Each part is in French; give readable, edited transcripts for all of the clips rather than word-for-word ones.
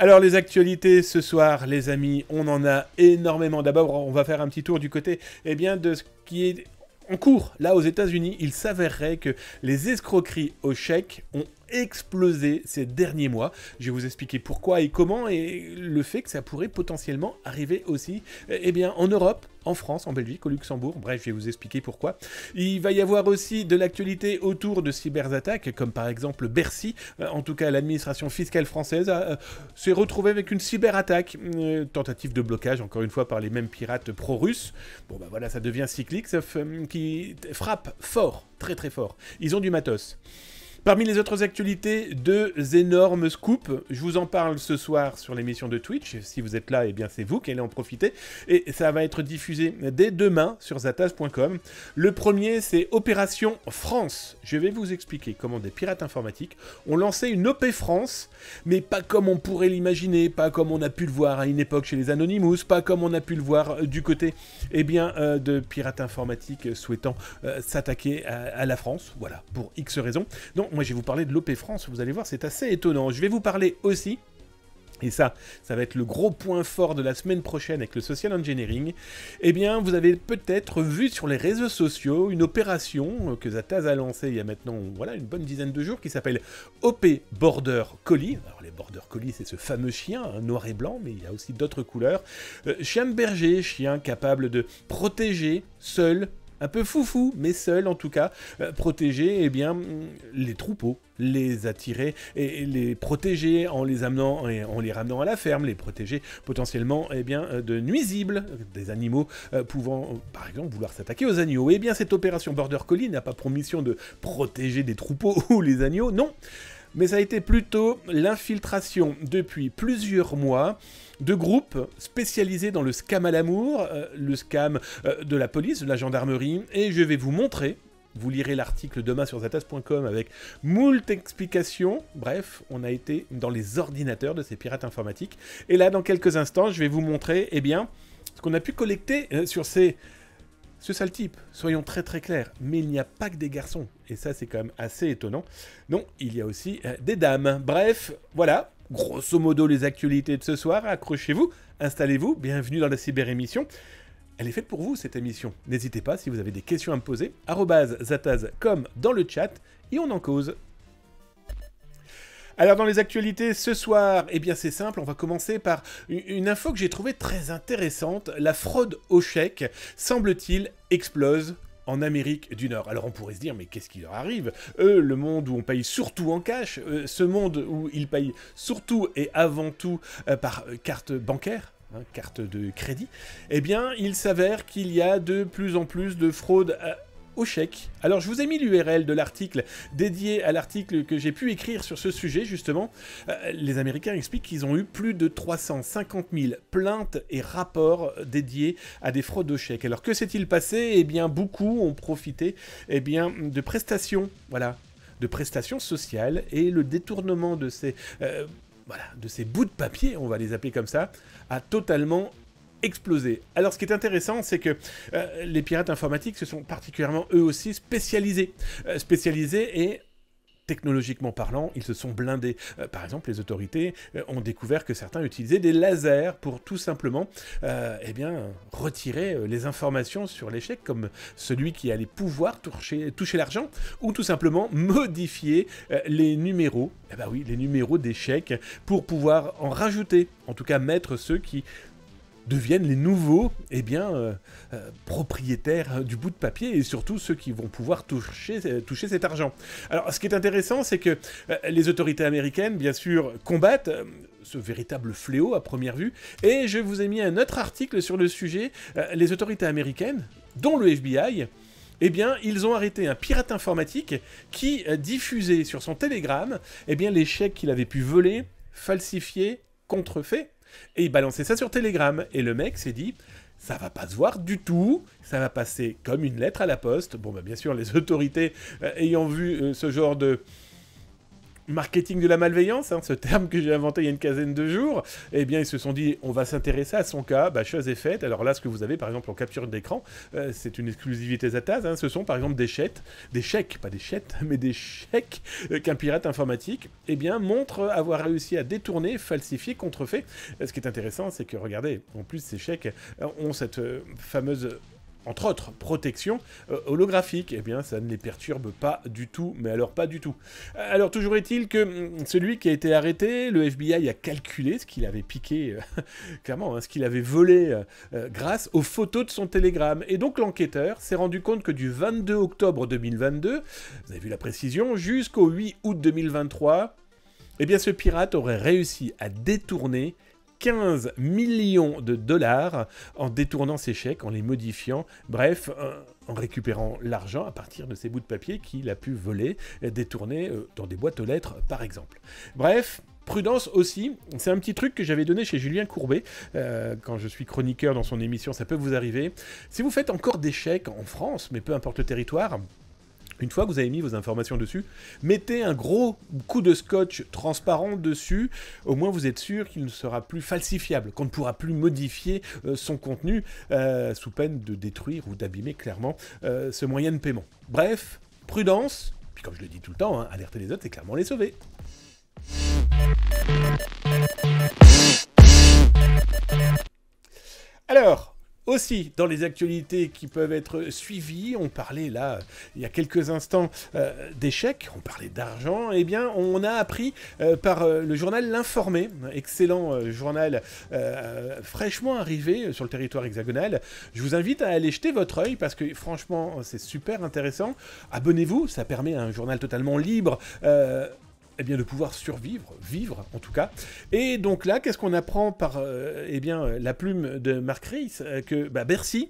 Alors les actualités ce soir, les amis, on en a énormément. D'abord, on va faire un petit tour du côté de ce qui est en cours. Là, aux États-Unis, il s'avérerait que les escroqueries au chèque ont explosé ces derniers mois. Je vais vous expliquer pourquoi et comment, et le fait que ça pourrait potentiellement arriver aussi en Europe, en France, en Belgique, au Luxembourg. Bref, je vais vous expliquer pourquoi. Il va y avoir aussi de l'actualité autour de cyberattaques, comme par exemple Bercy. En tout cas, l'administration fiscale française s'est retrouvée avec une cyberattaque. Tentative de blocage, encore une fois, par les mêmes pirates pro-russes. Bon, bah voilà, ça devient cyclique, sauf qui frappe fort, très très fort. Ils ont du matos. Parmi les autres actualités, deux énormes scoops. Je vous en parle ce soir sur l'émission de Twitch. Si vous êtes là, eh bien c'est vous qui allez en profiter. Et ça va être diffusé dès demain sur zataz.com. Le premier, c'est Opération France. Je vais vous expliquer comment des pirates informatiques ont lancé une OP France, mais pas comme on pourrait l'imaginer, pas comme on a pu le voir à une époque chez les Anonymous, pas comme on a pu le voir du côté de pirates informatiques souhaitant s'attaquer à la France. Voilà, pour X raisons. Donc, moi, je vais vous parler de l'OP France, vous allez voir, c'est assez étonnant. Je vais vous parler aussi, et ça va être le gros point fort de la semaine prochaine avec le social engineering, eh bien, vous avez peut-être vu sur les réseaux sociaux une opération que Zataz a lancée il y a maintenant, voilà, une bonne dizaine de jours, qui s'appelle OP Border Collie. Alors, les Border Collie, c'est ce fameux chien, noir et blanc, mais il y a aussi d'autres couleurs. Chien de berger, chien capable de protéger, seul, un peu foufou, mais seul en tout cas, protéger les troupeaux, les attirer et les protéger en les amenant et en les ramenant à la ferme, les protéger potentiellement de nuisibles, des animaux pouvant par exemple vouloir s'attaquer aux agneaux. Eh bien cette opération Border Collie n'a pas pour mission de protéger des troupeaux ou les agneaux, non, mais ça a été plutôt l'infiltration depuis plusieurs mois de groupes spécialisés dans le scam à l'amour, le scam de la police, de la gendarmerie, et je vais vous montrer, vous lirez l'article demain sur zataz.com avec moult explications. Bref, on a été dans les ordinateurs de ces pirates informatiques, et là dans quelques instants je vais vous montrer ce qu'on a pu collecter sur ce sale type. Soyons très très clairs, mais il n'y a pas que des garçons, et ça c'est quand même assez étonnant. Non, il y a aussi des dames. Bref, voilà, grosso modo les actualités de ce soir. Accrochez-vous, installez-vous, bienvenue dans la cyber-émission. Elle est faite pour vous cette émission. N'hésitez pas, si vous avez des questions à me poser, @zataz comme dans le chat, et on en cause. Alors dans les actualités ce soir, eh bien c'est simple, on va commencer par une info que j'ai trouvée très intéressante. La fraude au chèque, semble-t-il, explose en Amérique du Nord. Alors on pourrait se dire, mais qu'est-ce qui leur arrive? Eux, le monde où on paye surtout en cash, ce monde où ils payent surtout et avant tout par carte bancaire, carte de crédit, eh bien il s'avère qu'il y a de plus en plus de fraude au chèque. Alors je vous ai mis l'URL de l'article dédié à l'article que j'ai pu écrire sur ce sujet justement. Les Américains expliquent qu'ils ont eu plus de 350 000 plaintes et rapports dédiés à des fraudes au chèque. Alors que s'est-il passé? Eh bien beaucoup ont profité de prestations, voilà, de prestations sociales, et le détournement de ces bouts de papier, on va les appeler comme ça, a totalement explosé. Alors ce qui est intéressant, c'est que les pirates informatiques se sont particulièrement eux aussi spécialisés et technologiquement parlant, ils se sont blindés. Par exemple, les autorités ont découvert que certains utilisaient des lasers pour tout simplement retirer les informations sur les chèques, comme celui qui allait pouvoir toucher l'argent, ou tout simplement modifier les numéros, les numéros des chèques, pour pouvoir en rajouter, en tout cas mettre ceux qui deviennent les nouveaux propriétaires du bout de papier, et surtout ceux qui vont pouvoir toucher cet argent. Alors ce qui est intéressant, c'est que les autorités américaines, bien sûr, combattent ce véritable fléau à première vue, et je vous ai mis un autre article sur le sujet. Les autorités américaines, dont le FBI, ils ont arrêté un pirate informatique qui diffusait sur son Telegram les chèques qu'il avait pu voler, falsifier, contrefaits, et il balançait ça sur Telegram. Et le mec s'est dit, ça va pas se voir du tout, ça va passer comme une lettre à la poste. Bon, bien sûr, les autorités ayant vu ce genre de marketing de la malveillance, hein, ce terme que j'ai inventé il y a une quinzaine de jours, eh bien ils se sont dit on va s'intéresser à son cas, bah, chose est faite. Alors là ce que vous avez par exemple en capture d'écran, c'est une exclusivité Zataz, hein, ce sont par exemple des chèques, pas des chèques, mais des chèques qu'un pirate informatique eh bien, montre avoir réussi à détourner, falsifier, contrefait. Ce qui est intéressant c'est que regardez, en plus ces chèques ont cette fameuse entre autres, protection holographique, eh bien ça ne les perturbe pas du tout, mais alors pas du tout. Alors toujours est-il que celui qui a été arrêté, le FBI a calculé ce qu'il avait piqué, clairement, hein, ce qu'il avait volé grâce aux photos de son télégramme. Et donc l'enquêteur s'est rendu compte que du 22 octobre 2022, vous avez vu la précision, jusqu'au 8 août 2023, eh bien ce pirate aurait réussi à détourner 15 millions de dollars en détournant ses chèques, en les modifiant, bref, en récupérant l'argent à partir de ces bouts de papier qu'il a pu voler, détourner dans des boîtes aux lettres, par exemple. Bref, prudence aussi, c'est un petit truc que j'avais donné chez Julien Courbet, quand je suis chroniqueur dans son émission, ça peut vous arriver. Si vous faites encore des chèques en France, mais peu importe le territoire, une fois que vous avez mis vos informations dessus, mettez un gros coup de scotch transparent dessus, au moins vous êtes sûr qu'il ne sera plus falsifiable, qu'on ne pourra plus modifier son contenu sous peine de détruire ou d'abîmer clairement ce moyen de paiement. Bref, prudence, puis comme je le dis tout le temps, hein, alerter les autres, c'est clairement les sauver. Alors, aussi, dans les actualités qui peuvent être suivies, on parlait là, il y a quelques instants, d'échecs, on parlait d'argent, eh bien, on a appris par le journal L'Informé, excellent journal fraîchement arrivé sur le territoire hexagonal. Je vous invite à aller jeter votre œil parce que franchement, c'est super intéressant. Abonnez-vous, ça permet à un journal totalement libre eh bien, de pouvoir survivre, vivre en tout cas. Et donc là, qu'est-ce qu'on apprend par eh bien, la plume de Marc Rees que bah, Bercy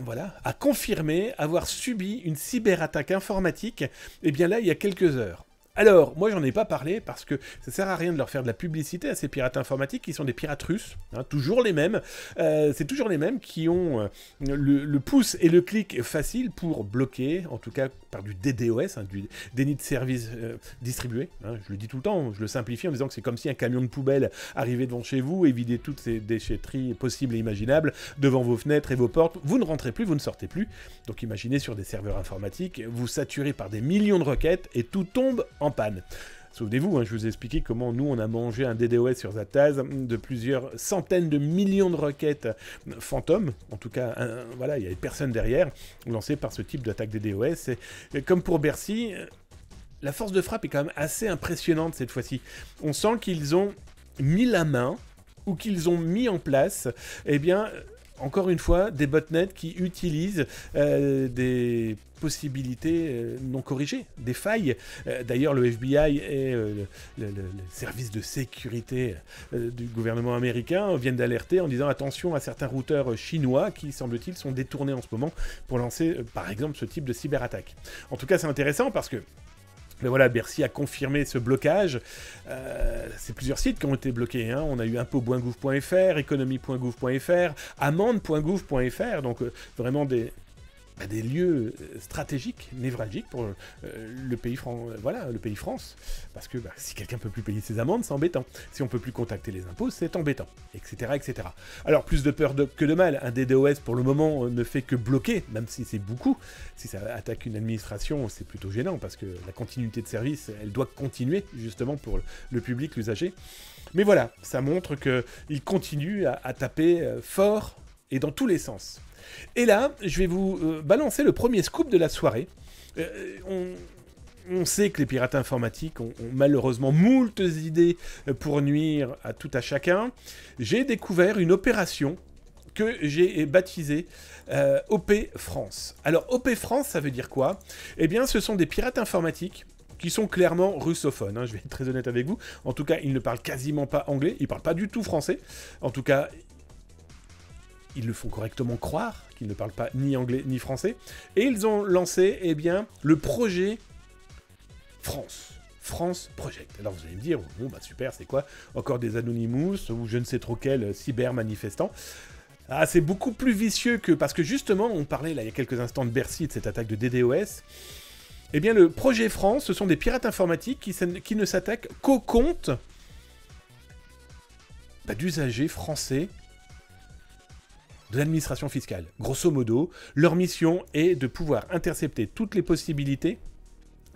voilà, a confirmé avoir subi une cyberattaque informatique eh bien là, il y a quelques heures. Alors, moi j'en ai pas parlé parce que ça sert à rien de leur faire de la publicité à ces pirates informatiques qui sont des pirates russes, hein, toujours les mêmes. C'est toujours les mêmes qui ont le pouce et le clic facile pour bloquer, en tout cas par du DDoS, hein, du déni de service distribué. Hein, je le dis tout le temps, je le simplifie en disant que c'est comme si un camion de poubelle arrivait devant chez vous et vidait toutes ces déchetteries possibles et imaginables devant vos fenêtres et vos portes. Vous ne rentrez plus, vous ne sortez plus. Donc imaginez sur des serveurs informatiques, vous saturez par des millions de requêtes et tout tombe en panne. Souvenez-vous, hein, je vous ai expliqué comment nous on a mangé un DDoS sur Zataz de plusieurs centaines de millions de requêtes fantômes, en tout cas voilà, il n'y avait personne derrière, lancées par ce type d'attaque DDoS. Et comme pour Bercy, la force de frappe est quand même assez impressionnante cette fois-ci. On sent qu'ils ont mis la main ou qu'ils ont mis en place, eh bien, encore une fois, des botnets qui utilisent des possibilités non corrigées, des failles. D'ailleurs, le FBI et le service de sécurité du gouvernement américain viennent d'alerter en disant attention à certains routeurs chinois qui, semble-t-il, sont détournés en ce moment pour lancer, par exemple, ce type de cyberattaque. En tout cas, c'est intéressant parce que mais voilà, Bercy a confirmé ce blocage. C'est plusieurs sites qui ont été bloqués. Hein. On a eu impôt.gouv.fr, économie.gouv.fr, amende.gouv.fr, donc vraiment des lieux stratégiques, névralgiques pour le pays le pays France. Parce que si quelqu'un ne peut plus payer ses amendes, c'est embêtant. Si on ne peut plus contacter les impôts, c'est embêtant, etc., etc. Alors, plus de peur que de mal. Un DDoS, pour le moment, ne fait que bloquer, même si c'est beaucoup. Si ça attaque une administration, c'est plutôt gênant, parce que la continuité de service, elle doit continuer, justement, pour le public, l'usager. Mais voilà, ça montre qu'il continue à taper fort et dans tous les sens. Et là, je vais vous balancer le premier scoop de la soirée. On sait que les pirates informatiques ont malheureusement moultes idées pour nuire à tout à chacun. J'ai découvert une opération que j'ai baptisée OP France. Alors, OP France, ça veut dire quoi? Eh bien, ce sont des pirates informatiques qui sont clairement russophones, hein, je vais être très honnête avec vous. En tout cas, ils ne parlent quasiment pas anglais, ils ne parlent pas du tout français. En tout cas, ils le font correctement croire qu'ils ne parlent pas ni anglais ni français. Et ils ont lancé, eh bien, le projet France Project. Alors vous allez me dire, bon bah super, c'est quoi? Encore des Anonymous ou je ne sais trop quel cyber-manifestant. Ah, c'est beaucoup plus vicieux que... Parce que justement, on parlait là il y a quelques instants de Bercy, de cette attaque de DDoS. Eh bien, le projet France, ce sont des pirates informatiques qui ne s'attaquent qu'aux comptes d'usagers français de l'administration fiscale. Grosso modo, leur mission est de pouvoir intercepter toutes les possibilités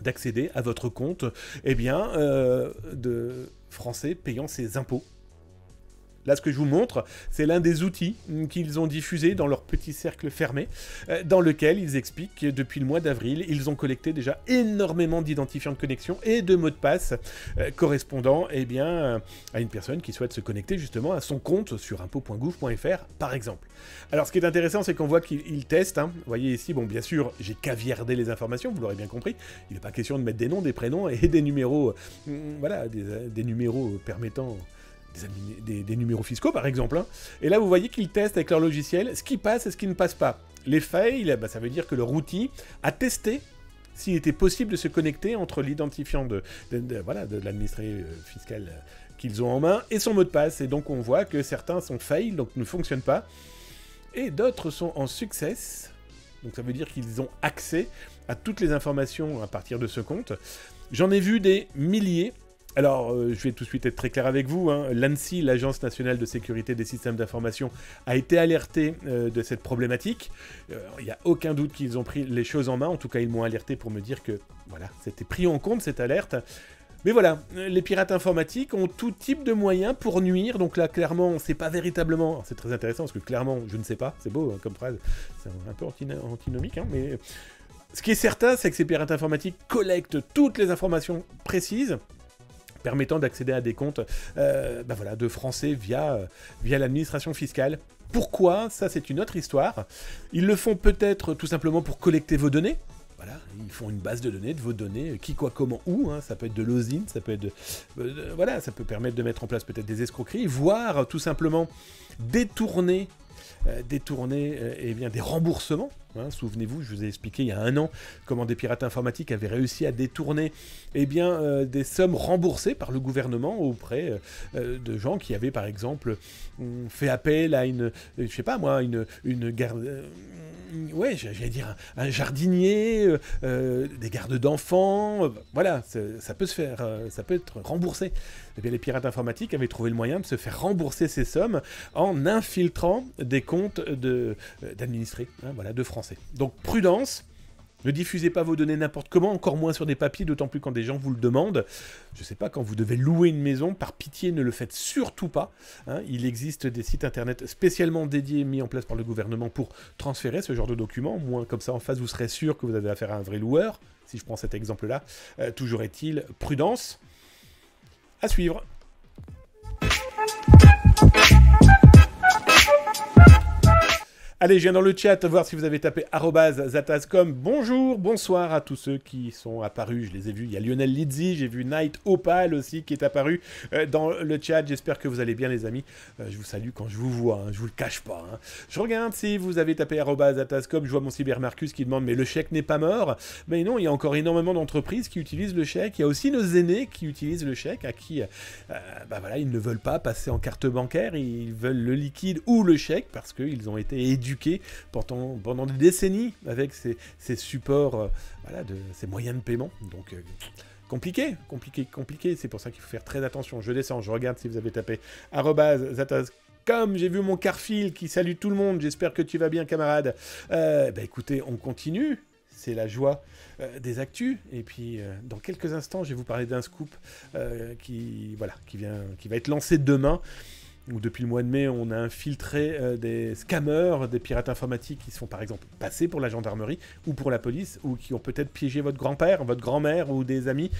d'accéder à votre compte de Français payant ses impôts. Là, ce que je vous montre, c'est l'un des outils qu'ils ont diffusé dans leur petit cercle fermé, dans lequel ils expliquent que depuis le mois d'avril, ils ont collecté déjà énormément d'identifiants de connexion et de mots de passe correspondant à une personne qui souhaite se connecter justement à son compte sur impôts.gouv.fr, par exemple. Alors, ce qui est intéressant, c'est qu'on voit qu'ils testent. Vous voyez ici, bon, bien sûr, j'ai caviardé les informations, vous l'aurez bien compris. Il n'est pas question de mettre des noms, des prénoms et des numéros, des numéros permettant... Des numéros fiscaux par exemple. Et là vous voyez qu'ils testent avec leur logiciel ce qui passe et ce qui ne passe pas. Les fails, ça veut dire que leur outil a testé s'il était possible de se connecter entre l'identifiant de l'administré fiscal qu'ils ont en main et son mot de passe. Et donc on voit que certains sont fails, donc ne fonctionnent pas, et d'autres sont en success. Donc ça veut dire qu'ils ont accès à toutes les informations à partir de ce compte. J'en ai vu des milliers. Alors, je vais tout de suite être très clair avec vous. L'ANSSI, l'Agence nationale de sécurité des systèmes d'information, a été alertée de cette problématique. Il n'y a aucun doute qu'ils ont pris les choses en main. En tout cas, ils m'ont alerté pour me dire que voilà, c'était pris en compte, cette alerte. Mais voilà, les pirates informatiques ont tout type de moyens pour nuire. Donc là, clairement, on ne sait pas véritablement... C'est très intéressant parce que clairement, je ne sais pas. C'est beau comme phrase. C'est un peu antinomique, mais... Ce qui est certain, c'est que ces pirates informatiques collectent toutes les informations précises permettant d'accéder à des comptes de Français via l'administration fiscale. Pourquoi? Ça, c'est une autre histoire. Ils le font peut-être tout simplement pour collecter vos données. Voilà, ils font une base de données, de vos données, qui, quoi, comment, où. Ça peut être de l'OSINT, ça peut être ça peut permettre de mettre en place peut-être des escroqueries, voire tout simplement détourner des remboursements. Souvenez-vous, je vous ai expliqué il y a un an comment des pirates informatiques avaient réussi à détourner des sommes remboursées par le gouvernement auprès de gens qui avaient par exemple fait appel à une garde... j'allais dire un jardinier, des gardes d'enfants, voilà, ça peut se faire, ça peut être remboursé. Et bien les pirates informatiques avaient trouvé le moyen de se faire rembourser ces sommes en infiltrant des comptes d'administrés, de Français. Donc prudence, ne diffusez pas vos données n'importe comment, encore moins sur des papiers, d'autant plus quand des gens vous le demandent. Je ne sais pas, quand vous devez louer une maison, par pitié, ne le faites surtout pas. Il existe des sites internet spécialement dédiés, mis en place par le gouvernement pour transférer ce genre de documents. Moins comme ça, en face, vous serez sûr que vous avez affaire à un vrai loueur, si je prends cet exemple-là. Toujours est-il, prudence. À suivre. Allez, je viens dans le chat voir si vous avez tapé @zatascom. Bonjour, bonsoir à tous ceux qui sont apparus. Je les ai vus. Il y a Lionel Lizzi, j'ai vu Night Opal aussi qui est apparu dans le chat. J'espère que vous allez bien, les amis. Je vous salue quand je vous vois, je vous le cache pas. Je regarde si vous avez tapé @zatascom. Je vois mon cybermarcus qui demande mais le chèque n'est pas mort. Mais non, il y a encore énormément d'entreprises qui utilisent le chèque. Il y a aussi nos aînés qui utilisent le chèque, à qui ils ne veulent pas passer en carte bancaire. Ils veulent le liquide ou le chèque parce qu'ils ont été éduqués pendant des décennies avec ces supports, ces moyens de paiement. Donc, compliqué. C'est pour ça qu'il faut faire très attention. Je descends, je regarde si vous avez tapé @zatascom. J'ai vu mon Carfil qui salue tout le monde. J'espère que tu vas bien, camarade. Écoutez, on continue. C'est la joie des actus. Et puis, dans quelques instants, je vais vous parler d'un scoop qui va être lancé demain. Où depuis le mois de mai, on a infiltré des scammers, des pirates informatiques qui se font par exemple passer pour la gendarmerie ou pour la police, ou qui ont peut-être piégé votre grand-père, votre grand-mère ou des amis.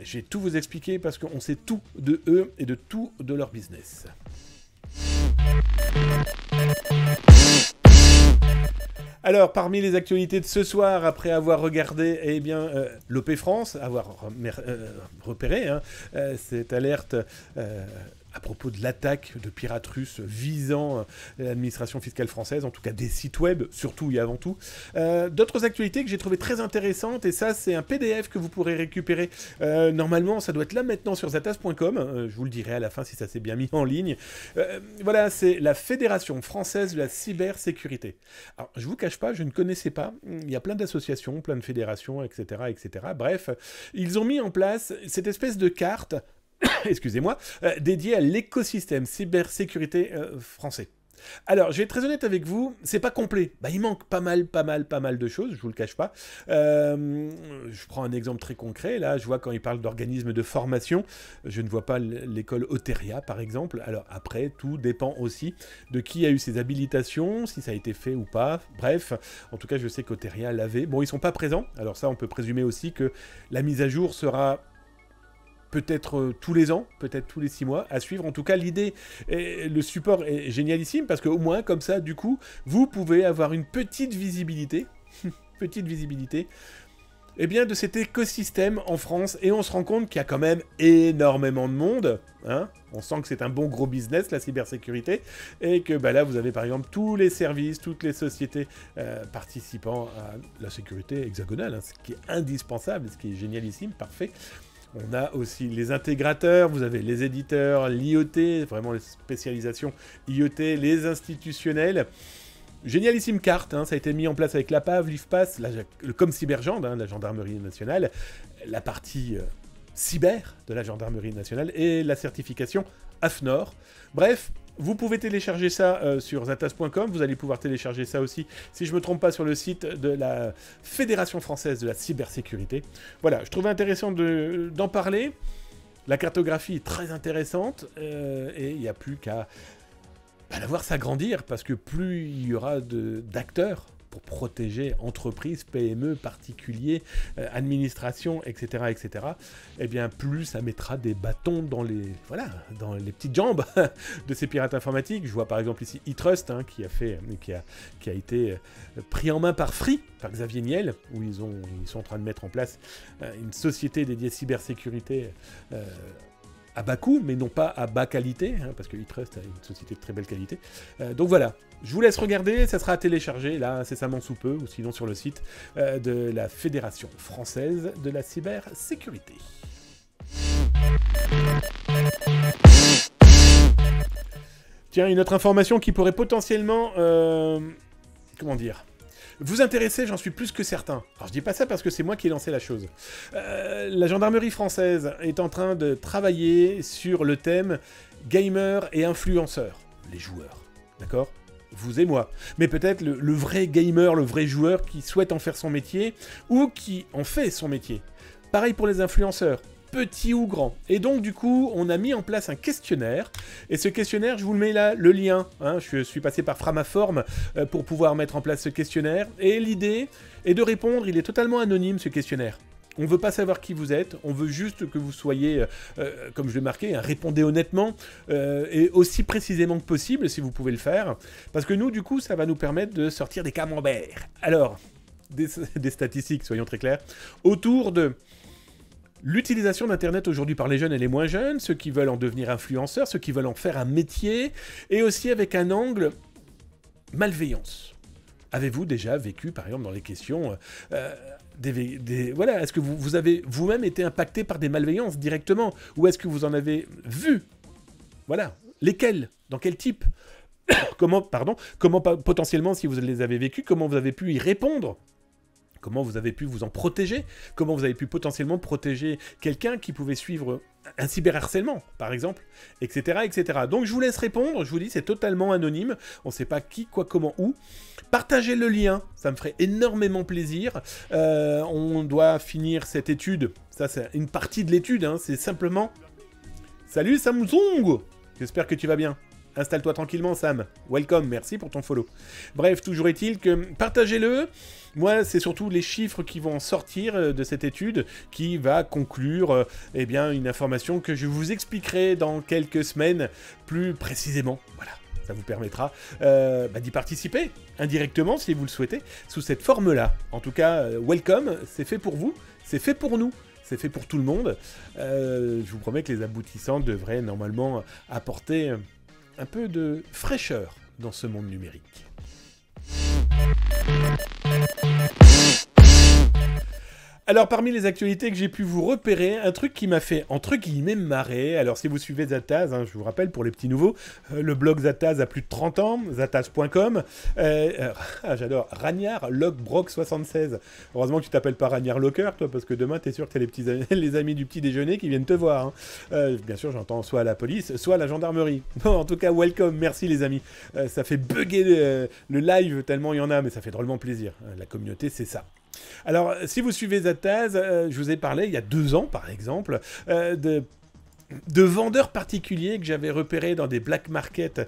Je vais tout vous expliquer parce qu'on sait tout de eux et de tout de leur business. Alors, parmi les actualités de ce soir, après avoir regardé l'OP France, avoir repéré cette alerte à propos de l'attaque de pirates russes visant l'administration fiscale française, en tout cas des sites web, surtout et avant tout. D'autres actualités que j'ai trouvées très intéressantes, et ça c'est un PDF que vous pourrez récupérer. Normalement ça doit être là maintenant sur zatas.com, je vous le dirai à la fin si ça s'est bien mis en ligne. Voilà, c'est la Fédération Française de la Cybersécurité. Alors je vous cache pas, je ne connaissais pas, il y a plein d'associations, plein de fédérations, etc., etc. Bref, ils ont mis en place cette espèce de carte excusez-moi, dédié à l'écosystème cybersécurité français. Alors, je vais être très honnête avec vous, c'est pas complet. Bah, il manque pas mal de choses, je vous le cache pas. Je prends un exemple très concret, là, je vois quand il parle d'organismes de formation, je ne vois pas l'école Oteria, par exemple. Alors, après, tout dépend aussi de qui a eu ses habilitations, si ça a été fait ou pas. Bref, en tout cas, je sais qu'Oteria l'avait. Bon, ils sont pas présents, alors ça, on peut présumer aussi que la mise à jour sera peut-être tous les ans, peut-être tous les 6 mois, à suivre. En tout cas, l'idée, le support est génialissime, parce qu'au moins, comme ça, du coup, vous pouvez avoir une petite visibilité, eh bien, de cet écosystème en France, et on se rend compte qu'il y a quand même énormément de monde, hein. On sent que c'est un bon gros business, la cybersécurité, et que bah, là, vous avez par exemple tous les services, toutes les sociétés participant à la sécurité hexagonale, hein, ce qui est indispensable, ce qui est génialissime, parfait. On a aussi les intégrateurs, vous avez les éditeurs, l'IoT, vraiment les spécialisations IoT, les institutionnels. Génialissime carte, hein, ça a été mis en place avec l'APAV, l'IFPAS, le ComCyberGend, hein, la gendarmerie nationale, la partie cyber de la gendarmerie nationale et la certification AFNOR. Bref, vous pouvez télécharger ça sur zatas.com, vous allez pouvoir télécharger ça aussi, si je ne me trompe pas, sur le site de la Fédération Française de la Cybersécurité. Voilà, je trouvais intéressant d'en parler. La cartographie est très intéressante, et il n'y a plus qu'à la voir s'agrandir, parce que plus il y aura d'acteurs pour protéger entreprises, PME, particuliers, administration, etc., etc., eh bien, plus ça mettra des bâtons dans les petites jambes de ces pirates informatiques. Je vois par exemple ici eTrust, hein, qui a été pris en main par Free, par Xavier Niel, où ils sont en train de mettre en place une société dédiée cybersécurité à bas coût, mais non pas à bas qualité, hein, parce que eTrust a une société de très belle qualité. Donc voilà, je vous laisse regarder, ça sera à télécharger, là, incessamment sous peu, ou sinon sur le site de la Fédération Française de la Cybersécurité. Tiens, une autre information qui pourrait potentiellement... comment dire ? Vous intéresser, j'en suis plus que certain. Alors je dis pas ça parce que c'est moi qui ai lancé la chose. La gendarmerie française est en train de travailler sur le thème gamer et influenceurs, les joueurs, d'accord ? Vous et moi. Mais peut-être le vrai gamer, le vrai joueur qui souhaite en faire son métier ou qui en fait son métier. Pareil pour les influenceurs. Petit ou grand. Et donc, du coup, on a mis en place un questionnaire. Et ce questionnaire, je vous le mets là, le lien. Hein, je suis passé par Framaform pour pouvoir mettre en place ce questionnaire. Et l'idée est de répondre, il est totalement anonyme, ce questionnaire. On ne veut pas savoir qui vous êtes, on veut juste que vous soyez, comme je l'ai marqué, hein, répondez honnêtement et aussi précisément que possible, si vous pouvez le faire. Parce que nous, du coup, ça va nous permettre de sortir des camemberts. Alors, des statistiques, soyons très clairs, autour de... l'utilisation d'Internet aujourd'hui par les jeunes et les moins jeunes, ceux qui veulent en devenir influenceurs, ceux qui veulent en faire un métier, et aussi avec un angle malveillance. Avez-vous déjà vécu, par exemple, dans les questions, voilà, est-ce que vous avez vous-même été impacté par des malveillances directement, ou est-ce que vous en avez vu? Voilà, lesquelles? Dans quel type? Comment potentiellement, si vous les avez vécues, comment vous avez pu y répondre? Comment vous avez pu vous en protéger? Comment vous avez pu potentiellement protéger quelqu'un qui pouvait suivre un cyberharcèlement, par exemple, etc., etc. Donc je vous laisse répondre, je vous dis, c'est totalement anonyme, on ne sait pas qui, quoi, comment, où. Partagez le lien, ça me ferait énormément plaisir. On doit finir cette étude, ça c'est une partie de l'étude, hein, c'est simplement... Salut Samsung! J'espère que tu vas bien. Installe-toi tranquillement, Sam. Welcome, merci pour ton follow. Bref, toujours est-il que partagez-le. Moi, c'est surtout les chiffres qui vont sortir de cette étude qui va conclure eh bien, une information que je vous expliquerai dans quelques semaines plus précisément. Voilà, ça vous permettra d'y participer indirectement si vous le souhaitez, sous cette forme-là. En tout cas, welcome, c'est fait pour vous, c'est fait pour nous. c'est fait pour tout le monde. Je vous promets que les aboutissants devraient normalement apporter un peu de fraîcheur dans ce monde numérique. Alors, parmi les actualités que j'ai pu vous repérer, un truc qui m'a fait, entre guillemets, marrer. Alors, si vous suivez Zataz, je vous rappelle, pour les petits nouveaux, le blog Zataz a plus de 30 ans, zataz.com. J'adore. Ragnard Lockbrock 76. Heureusement que tu t'appelles pas Ragnard Locker, toi, parce que demain, t'es sûr que t'as les amis du petit déjeuner qui viennent te voir. Bien sûr, j'entends soit la police, soit la gendarmerie. Bon, en tout cas, welcome, merci les amis. Ça fait bugger le live tellement il y en a, mais ça fait drôlement plaisir. La communauté, c'est ça. Alors, si vous suivez Zataz, je vous ai parlé il y a 2 ans, par exemple, de vendeurs particuliers que j'avais repérés dans des black markets,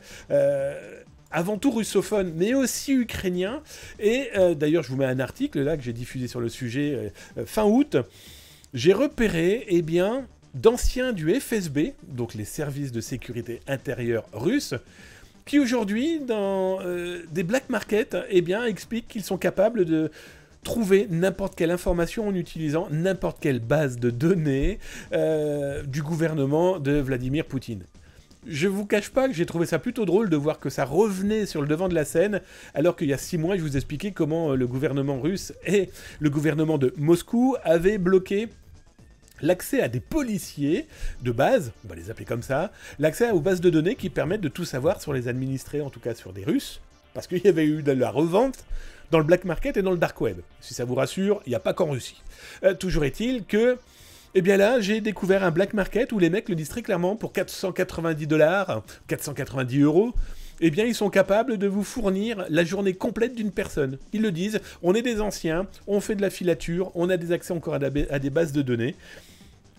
avant tout russophones, mais aussi ukrainiens. Et d'ailleurs, je vous mets un article là que j'ai diffusé sur le sujet fin août. J'ai repéré, eh bien, d'anciens du FSB, donc les services de sécurité intérieure russes, qui aujourd'hui, dans des black markets, eh bien, expliquent qu'ils sont capables de trouver n'importe quelle information en utilisant n'importe quelle base de données du gouvernement de Vladimir Poutine. Je vous cache pas que j'ai trouvé ça plutôt drôle de voir que ça revenait sur le devant de la scène, alors qu'il y a 6 mois, je vous expliquais comment le gouvernement russe et le gouvernement de Moscou avaient bloqué l'accès à des policiers de base, on va les appeler comme ça, l'accès aux bases de données qui permettent de tout savoir sur les administrés, en tout cas sur des Russes, parce qu'il y avait eu de la revente dans le black market et dans le dark web. Si ça vous rassure, il n'y a pas qu'en Russie. Toujours est-il que, eh bien là, j'ai découvert un black market où les mecs le disent très clairement, pour 490 $, 490 €, eh bien ils sont capables de vous fournir la journée complète d'une personne. Ils le disent, on est des anciens, on fait de la filature, on a des accès encore à des bases de données.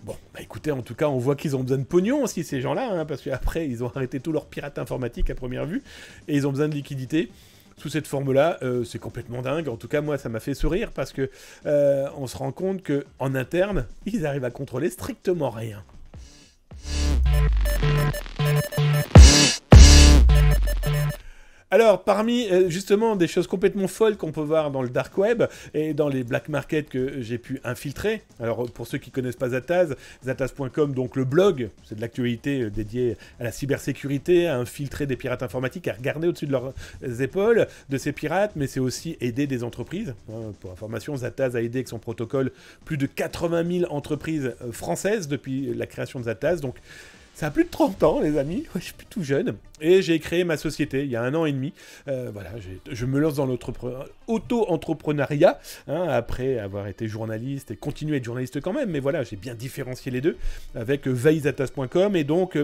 Bon, bah écoutez, en tout cas, on voit qu'ils ont besoin de pognon aussi, ces gens-là, parce qu'après, ils ont arrêté tout leur pirate informatique à première vue, et ils ont besoin de liquidité. Sous cette forme-là, c'est complètement dingue. En tout cas, moi, ça m'a fait sourire parce que on se rend compte qu'en interne, ils arrivent à contrôler strictement rien. Alors, parmi justement des choses complètement folles qu'on peut voir dans le dark web et dans les black markets que j'ai pu infiltrer, alors pour ceux qui connaissent pas Zataz, zataz.com, donc le blog, c'est de l'actualité dédiée à la cybersécurité, à infiltrer des pirates informatiques, à regarder au-dessus de leurs épaules de ces pirates, mais c'est aussi aider des entreprises. Pour information, Zataz a aidé avec son protocole plus de 80 000 entreprises françaises depuis la création de Zataz, donc ça a plus de 30 ans, les amis. Ouais, je suis plus tout jeune. Et j'ai créé ma société il y a 1 an et demi. Voilà, je me lance dans l'auto-entrepreneuriat, après avoir été journaliste et continuer à être journaliste quand même. Mais voilà, j'ai bien différencié les deux avec veillezataz.com. Et donc,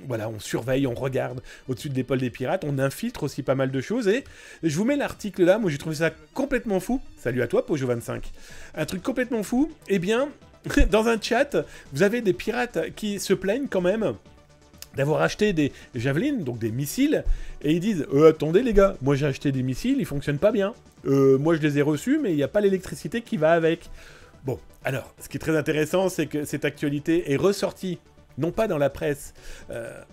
voilà, on surveille, on regarde au-dessus de l'épaule des pirates. On infiltre aussi pas mal de choses. Et je vous mets l'article là. Moi, j'ai trouvé ça complètement fou. Salut à toi, Pojo25. Un truc complètement fou. Eh bien, dans un chat, vous avez des pirates qui se plaignent quand même d'avoir acheté des javelines, donc des missiles, et ils disent attendez les gars, moi j'ai acheté des missiles, ils fonctionnent pas bien. Moi je les ai reçus, mais il n'y a pas l'électricité qui va avec. Bon, alors, ce qui est très intéressant, c'est que cette actualité est ressortie, non pas dans la presse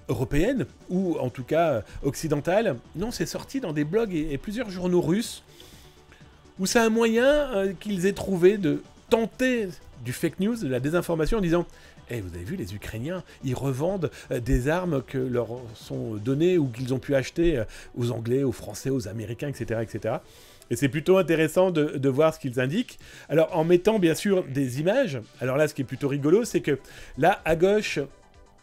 européenne, ou en tout cas occidentale, non, c'est sorti dans des blogs et plusieurs journaux russes, où c'est un moyen qu'ils aient trouvé de tenter du fake news, de la désinformation en disant vous avez vu, les Ukrainiens, ils revendent des armes que leur sont données ou qu'ils ont pu acheter aux Anglais, aux Français, aux Américains, etc. etc. Et c'est plutôt intéressant de voir ce qu'ils indiquent. Alors, en mettant, bien sûr, des images. Alors là, ce qui est plutôt rigolo, c'est que là, à gauche,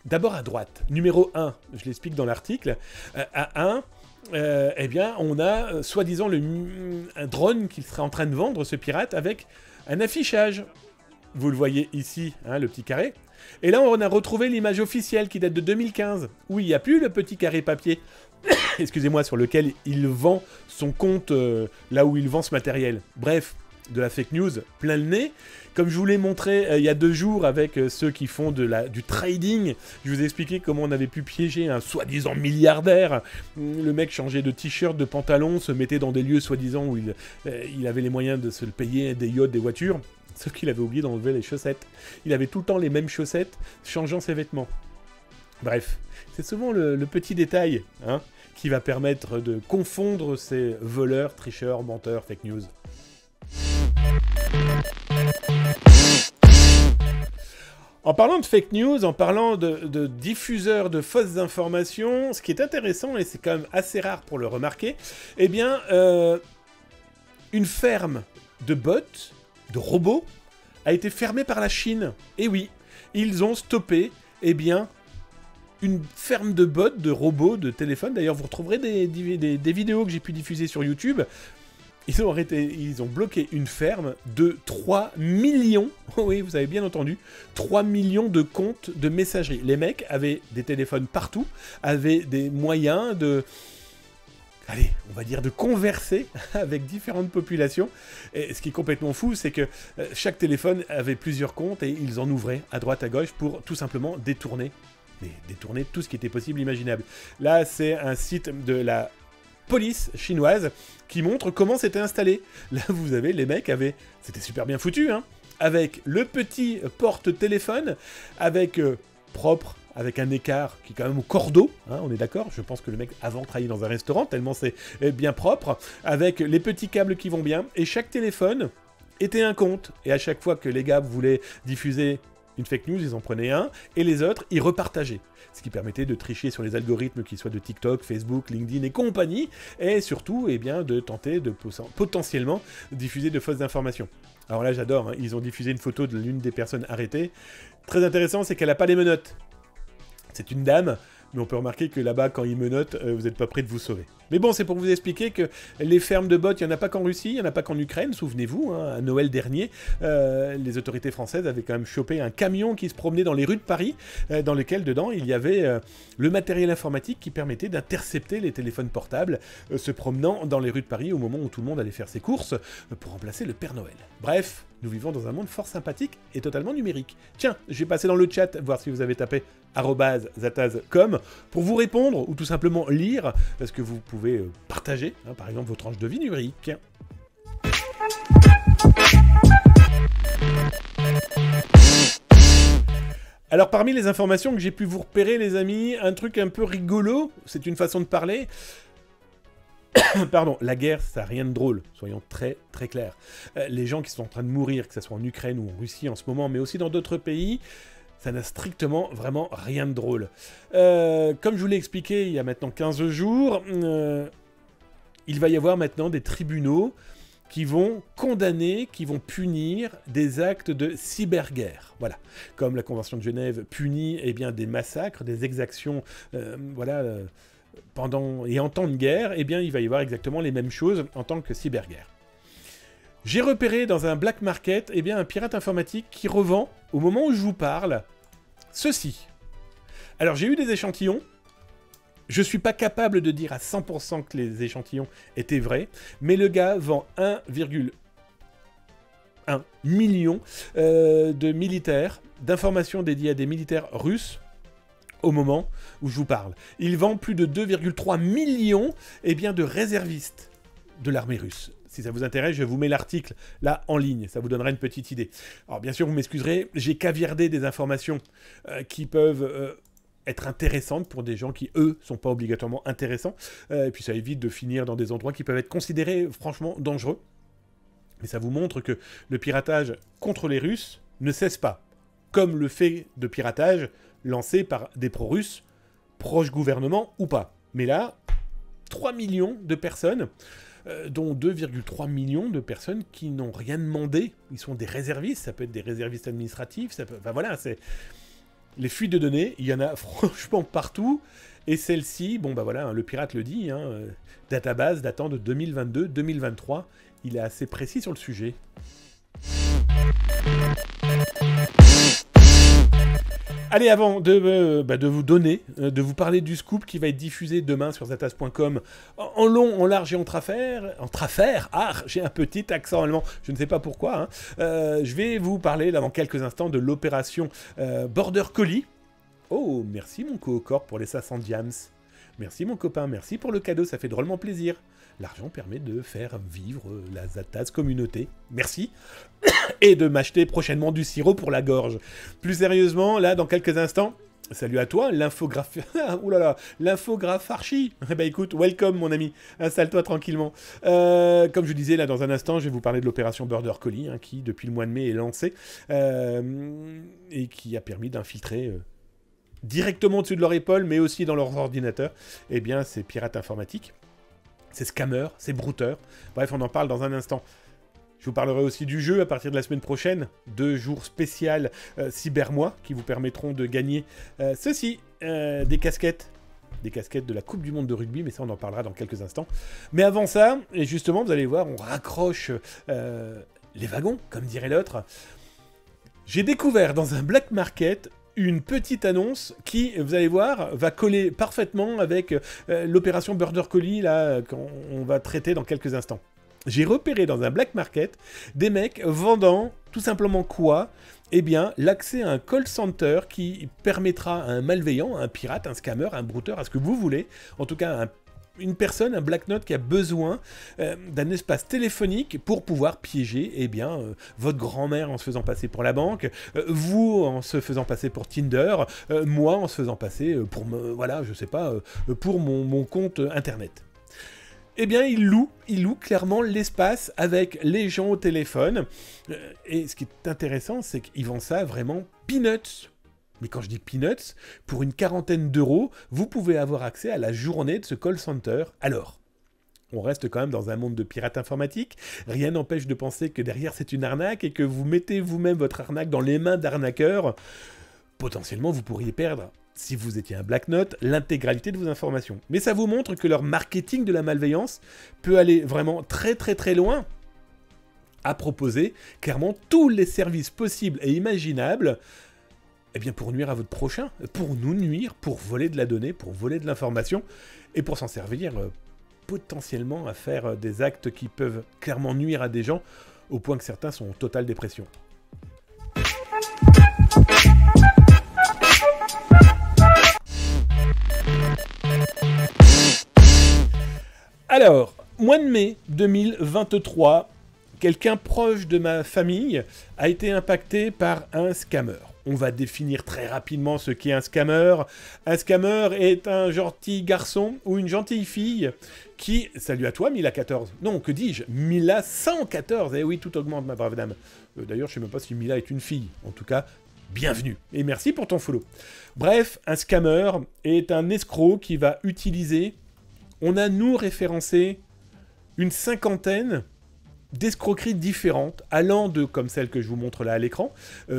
d'abord à droite, numéro 1, je l'explique dans l'article, à 1, eh bien, on a, soi-disant, un drone qu'il serait en train de vendre, ce pirate, avec un affichage. Vous le voyez ici, le petit carré. Et là, on a retrouvé l'image officielle qui date de 2015, où il n'y a plus le petit carré papier, excusez-moi, sur lequel il vend son compte, là où il vend ce matériel. Bref, de la fake news plein le nez. Comme je vous l'ai montré il y a 2 jours avec ceux qui font du trading, je vous ai expliqué comment on avait pu piéger un soi-disant milliardaire. Le mec changeait de t-shirt, de pantalon, se mettait dans des lieux soi-disant où il avait les moyens de se le payer, des yachts, des voitures. Sauf qu'il avait oublié d'enlever les chaussettes. Il avait tout le temps les mêmes chaussettes, changeant ses vêtements. Bref, c'est souvent le petit détail qui va permettre de confondre ces voleurs, tricheurs, menteurs, fake news. En parlant de fake news, en parlant de diffuseurs de fausses informations, ce qui est intéressant, et c'est quand même assez rare pour le remarquer, eh bien, une ferme de bots, de robots, a été fermée par la Chine. Et oui, ils ont stoppé, eh bien, une ferme de bots, de robots, de téléphones. D'ailleurs, vous retrouverez des vidéos que j'ai pu diffuser sur YouTube. Ils ont bloqué une ferme de 3 millions, oui, vous avez bien entendu, 3 millions de comptes de messagerie. Les mecs avaient des téléphones partout, avaient des moyens de... Allez, on va dire de converser avec différentes populations. Et ce qui est complètement fou, c'est que chaque téléphone avait plusieurs comptes et ils en ouvraient à droite à gauche pour tout simplement détourner tout ce qui était possible, imaginable. Là, c'est un site de la police chinoise qui montre comment c'était installé. Là, vous avez, les mecs avaient... C'était super bien foutu, hein, avec le petit porte-téléphone, avec propre, avec un écart qui est quand même au cordeau, hein, on est d'accord. Je pense que le mec avant travaillait dans un restaurant, tellement c'est bien propre, avec les petits câbles qui vont bien, et chaque téléphone était un compte. Et à chaque fois que les gars voulaient diffuser une fake news, ils en prenaient un, et les autres, ils repartageaient. Ce qui permettait de tricher sur les algorithmes, qu'ils soient de TikTok, Facebook, LinkedIn et compagnie, et surtout, eh bien, de tenter de potentiellement diffuser de fausses informations. Alors là, j'adore, hein, ils ont diffusé une photo de l'une des personnes arrêtées. Très intéressant, c'est qu'elle n'a pas les menottes. C'est une dame, mais on peut remarquer que là-bas, quand ils menottent, vous n'êtes pas prêt de vous sauver. Mais bon, c'est pour vous expliquer que les fermes de bots, il n'y en a pas qu'en Russie, il n'y en a pas qu'en Ukraine, souvenez-vous, hein, à Noël dernier, les autorités françaises avaient quand même chopé un camion qui se promenait dans les rues de Paris, dans lequel, dedans, il y avait le matériel informatique qui permettait d'intercepter les téléphones portables se promenant dans les rues de Paris au moment où tout le monde allait faire ses courses pour remplacer le Père Noël. Bref, nous vivons dans un monde fort sympathique et totalement numérique. Tiens, je vais passer dans le chat, voir si vous avez tapé @zataz.com pour vous répondre ou tout simplement lire, parce que vous pouvez partager, hein, par exemple, vos tranches de vie numérique. Alors, parmi les informations que j'ai pu vous repérer, les amis, un truc un peu rigolo, c'est une façon de parler. Pardon, la guerre, ça n'a rien de drôle, soyons très très clairs. Les gens qui sont en train de mourir, que ce soit en Ukraine ou en Russie en ce moment, mais aussi dans d'autres pays, ça n'a strictement vraiment rien de drôle. Comme je vous l'ai expliqué il y a maintenant 15 jours, il va y avoir maintenant des tribunaux qui vont condamner, qui vont punir des actes de cyberguerre. Voilà. Comme la Convention de Genève punit eh bien, des massacres, des exactions, pendant et en temps de guerre, eh bien, il va y avoir exactement les mêmes choses en tant que cyberguerre. J'ai repéré dans un black market eh bien, un pirate informatique qui revend, au moment où je vous parle, ceci. Alors, j'ai eu des échantillons. Je ne suis pas capable de dire à 100% que les échantillons étaient vrais, mais le gars vend 1,1 million de militaires, d'informations dédiées à des militaires russes, au moment où je vous parle. Il vend plus de 2,3 millions eh bien, de réservistes de l'armée russe. Si ça vous intéresse, je vous mets l'article là en ligne, ça vous donnera une petite idée. Alors bien sûr, vous m'excuserez, j'ai caviardé des informations qui peuvent être intéressantes pour des gens qui, eux, sont pas obligatoirement intéressants. Et puis ça évite de finir dans des endroits qui peuvent être considérés franchement dangereux. Mais ça vous montre que le piratage contre les Russes ne cesse pas. Comme le fait de piratage lancé par des pro-russes, proches gouvernement ou pas. Mais là, 3 millions de personnes, dont 2,3 millions de personnes qui n'ont rien demandé. Ils sont des réservistes, ça peut être des réservistes administratifs, ça peut... Enfin voilà, c'est... Les fuites de données, il y en a franchement partout. Et celle-ci, bon bah voilà, hein, le pirate le dit, hein, database datant de 2022-2023. Il est assez précis sur le sujet. Allez, avant de vous donner, de vous parler du scoop qui va être diffusé demain sur zataz.com en long, en large et en travers. En travers, ah, j'ai un petit accent allemand, je ne sais pas pourquoi. Hein. Je vais vous parler là dans quelques instants de l'opération Border Collie. Oh, merci mon co-corp pour les 500 diams. Merci mon copain, merci pour le cadeau, ça fait drôlement plaisir. L'argent permet de faire vivre la Zataz communauté. Merci. Et de m'acheter prochainement du sirop pour la gorge. Plus sérieusement, là, dans quelques instants, Salut à toi, l'infographe... Ouh là là, l'infographe archi. Eh ben écoute, welcome mon ami, installe-toi tranquillement. Comme je disais là dans un instant, je vais vous parler de l'opération Border Collie, hein, qui depuis le mois de mai est lancée, et qui a permis d'infiltrer directement au-dessus de leur épaule, mais aussi dans leurs ordinateurs, eh bien ces pirates informatiques, ces scammers, ces brouteurs. Bref, on en parle dans un instant. Je vous parlerai aussi du jeu à partir de la semaine prochaine. 2 jours spéciaux Cybermois qui vous permettront de gagner des casquettes. Des casquettes de la Coupe du Monde de rugby, mais ça on en parlera dans quelques instants. Mais avant ça, et justement vous allez voir, on raccroche les wagons, comme dirait l'autre. J'ai découvert dans un black market une petite annonce qui, vous allez voir, va coller parfaitement avec l'opération Border Collie là, qu'on va traiter dans quelques instants. J'ai repéré dans un black market des mecs vendant tout simplement quoi? Eh bien, l'accès à un call center qui permettra à un malveillant, à un pirate, un scammer, un brouteur, à ce que vous voulez, en tout cas une personne, un black note qui a besoin d'un espace téléphonique pour pouvoir piéger votre grand-mère en se faisant passer pour la banque, vous en se faisant passer pour Tinder, moi en se faisant passer pour, pour mon compte internet. Eh bien, il loue clairement l'espace avec les gens au téléphone. Et ce qui est intéressant, c'est qu'ils vendent ça vraiment peanuts. Mais quand je dis peanuts, pour une quarantaine d'euros, vous pouvez avoir accès à la journée de ce call center. Alors, on reste quand même dans un monde de pirates informatiques. Rien n'empêche de penser que derrière c'est une arnaque et que vous mettez vous-même votre arnaque dans les mains d'arnaqueurs. Potentiellement, vous pourriez perdre, si vous étiez un black note, l'intégralité de vos informations. Mais ça vous montre que leur marketing de la malveillance peut aller vraiment très très très loin à proposer clairement tous les services possibles et imaginables pour nuire à votre prochain, pour nous nuire, pour voler de la donnée, pour voler de l'information et pour s'en servir potentiellement à faire des actes qui peuvent clairement nuire à des gens au point que certains sont en totale dépression. Alors, mois de mai 2023, quelqu'un proche de ma famille a été impacté par un scammer. On va définir très rapidement ce qu'est un scammer. Un scammer est un gentil garçon ou une gentille fille qui... Salut à toi, Mila 14. Non, que dis-je? Mila 114. Eh oui, tout augmente, ma brave dame. D'ailleurs, je ne sais même pas si Mila est une fille. En tout cas, bienvenue. Et merci pour ton follow. Bref, un scammer est un escroc qui va utiliser... On a, nous, référencé une cinquantaine d'escroqueries différentes, allant de, comme celle que je vous montre là à l'écran,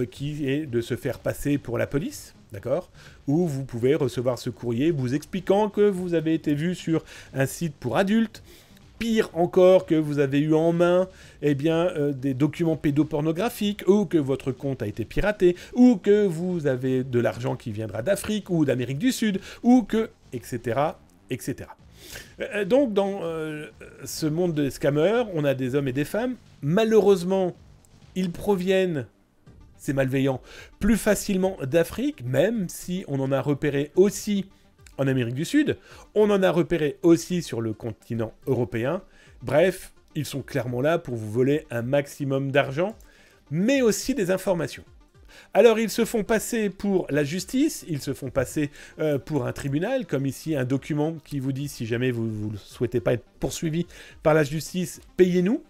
qui est de se faire passer pour la police, d'accord? Où vous pouvez recevoir ce courrier vous expliquant que vous avez été vu sur un site pour adultes, pire encore que vous avez eu en main des documents pédopornographiques, ou que votre compte a été piraté, ou que vous avez de l'argent qui viendra d'Afrique ou d'Amérique du Sud, ou que... etc. etc. Donc, dans ce monde des scammers, on a des hommes et des femmes. Malheureusement, ils proviennent, ces malveillants, plus facilement d'Afrique, même si on en a repéré aussi en Amérique du Sud. On en a repéré aussi sur le continent européen. Bref, ils sont clairement là pour vous voler un maximum d'argent, mais aussi des informations. Alors, ils se font passer pour la justice, ils se font passer pour un tribunal, comme ici un document qui vous dit, si jamais vous ne souhaitez pas être poursuivi par la justice, payez-nous,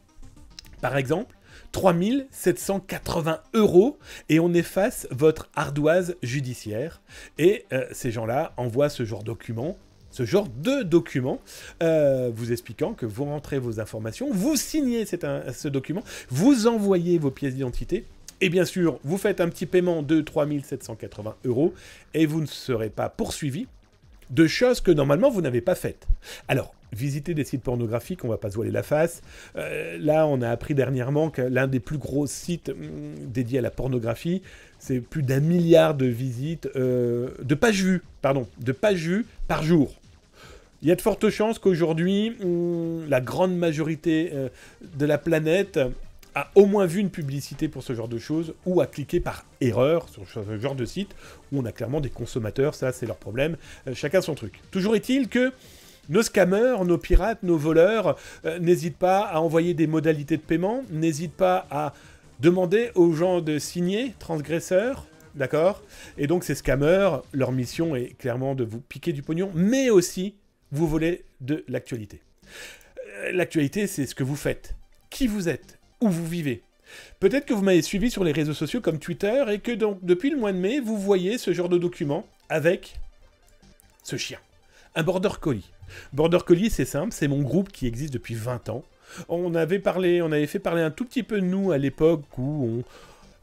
par exemple, 3 780 € et on efface votre ardoise judiciaire. Et ces gens-là envoient ce genre de document, vous expliquant que vous rentrez vos informations, vous signez ce document, vous envoyez vos pièces d'identité. Et bien sûr, vous faites un petit paiement de 3 780 € et vous ne serez pas poursuivi de choses que normalement vous n'avez pas faites. Alors, visiter des sites pornographiques, on ne va pas se voiler la face. Là, on a appris dernièrement que l'un des plus gros sites dédiés à la pornographie, c'est plus d'1 milliard de visites, de pages vues par jour. Il y a de fortes chances qu'aujourd'hui, la grande majorité de la planète a au moins vu une publicité pour ce genre de choses, ou a cliqué par erreur sur ce genre de site, où on a clairement des consommateurs, ça c'est leur problème, chacun son truc. Toujours est-il que nos scammers, nos pirates, nos voleurs n'hésitent pas à envoyer des modalités de paiement, n'hésitent pas à demander aux gens de signer, transgresseurs, d'accord? Et donc ces scammers, leur mission est clairement de vous piquer du pognon, mais aussi vous voler de l'actualité. L'actualité, c'est ce que vous faites, qui vous êtes, où vous vivez. Peut-être que vous m'avez suivi sur les réseaux sociaux comme Twitter et que donc depuis le mois de mai, vous voyez ce genre de document avec ce chien, un Border Collie. Border Collie, c'est simple, c'est mon groupe qui existe depuis 20 ans. On avait fait parler un tout petit peu de nous à l'époque où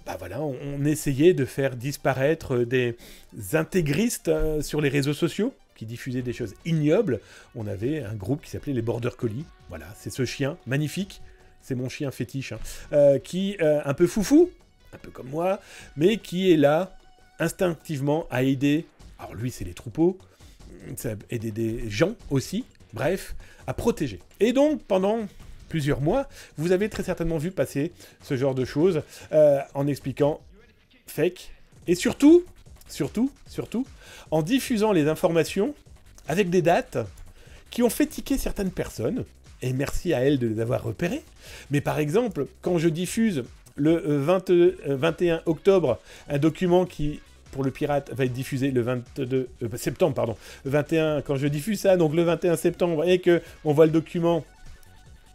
on essayait de faire disparaître des intégristes sur les réseaux sociaux qui diffusaient des choses ignobles. On avait un groupe qui s'appelait les Border Collie. Voilà, c'est ce chien magnifique. C'est mon chien fétiche, qui un peu foufou, un peu comme moi, mais qui est là instinctivement à aider. Alors lui, c'est les troupeaux, ça aider des gens aussi. Bref, à protéger. Et donc pendant plusieurs mois, vous avez très certainement vu passer ce genre de choses en expliquant fake. Et surtout, en diffusant les informations avec des dates qui ont fait tiquer certaines personnes. Et merci à elles de les avoir repérées. Mais par exemple, quand je diffuse le 21 octobre un document qui, pour le pirate, va être diffusé le 22 septembre, pardon. 21, quand je diffuse ça, donc le 21 septembre, et qu'on voit le document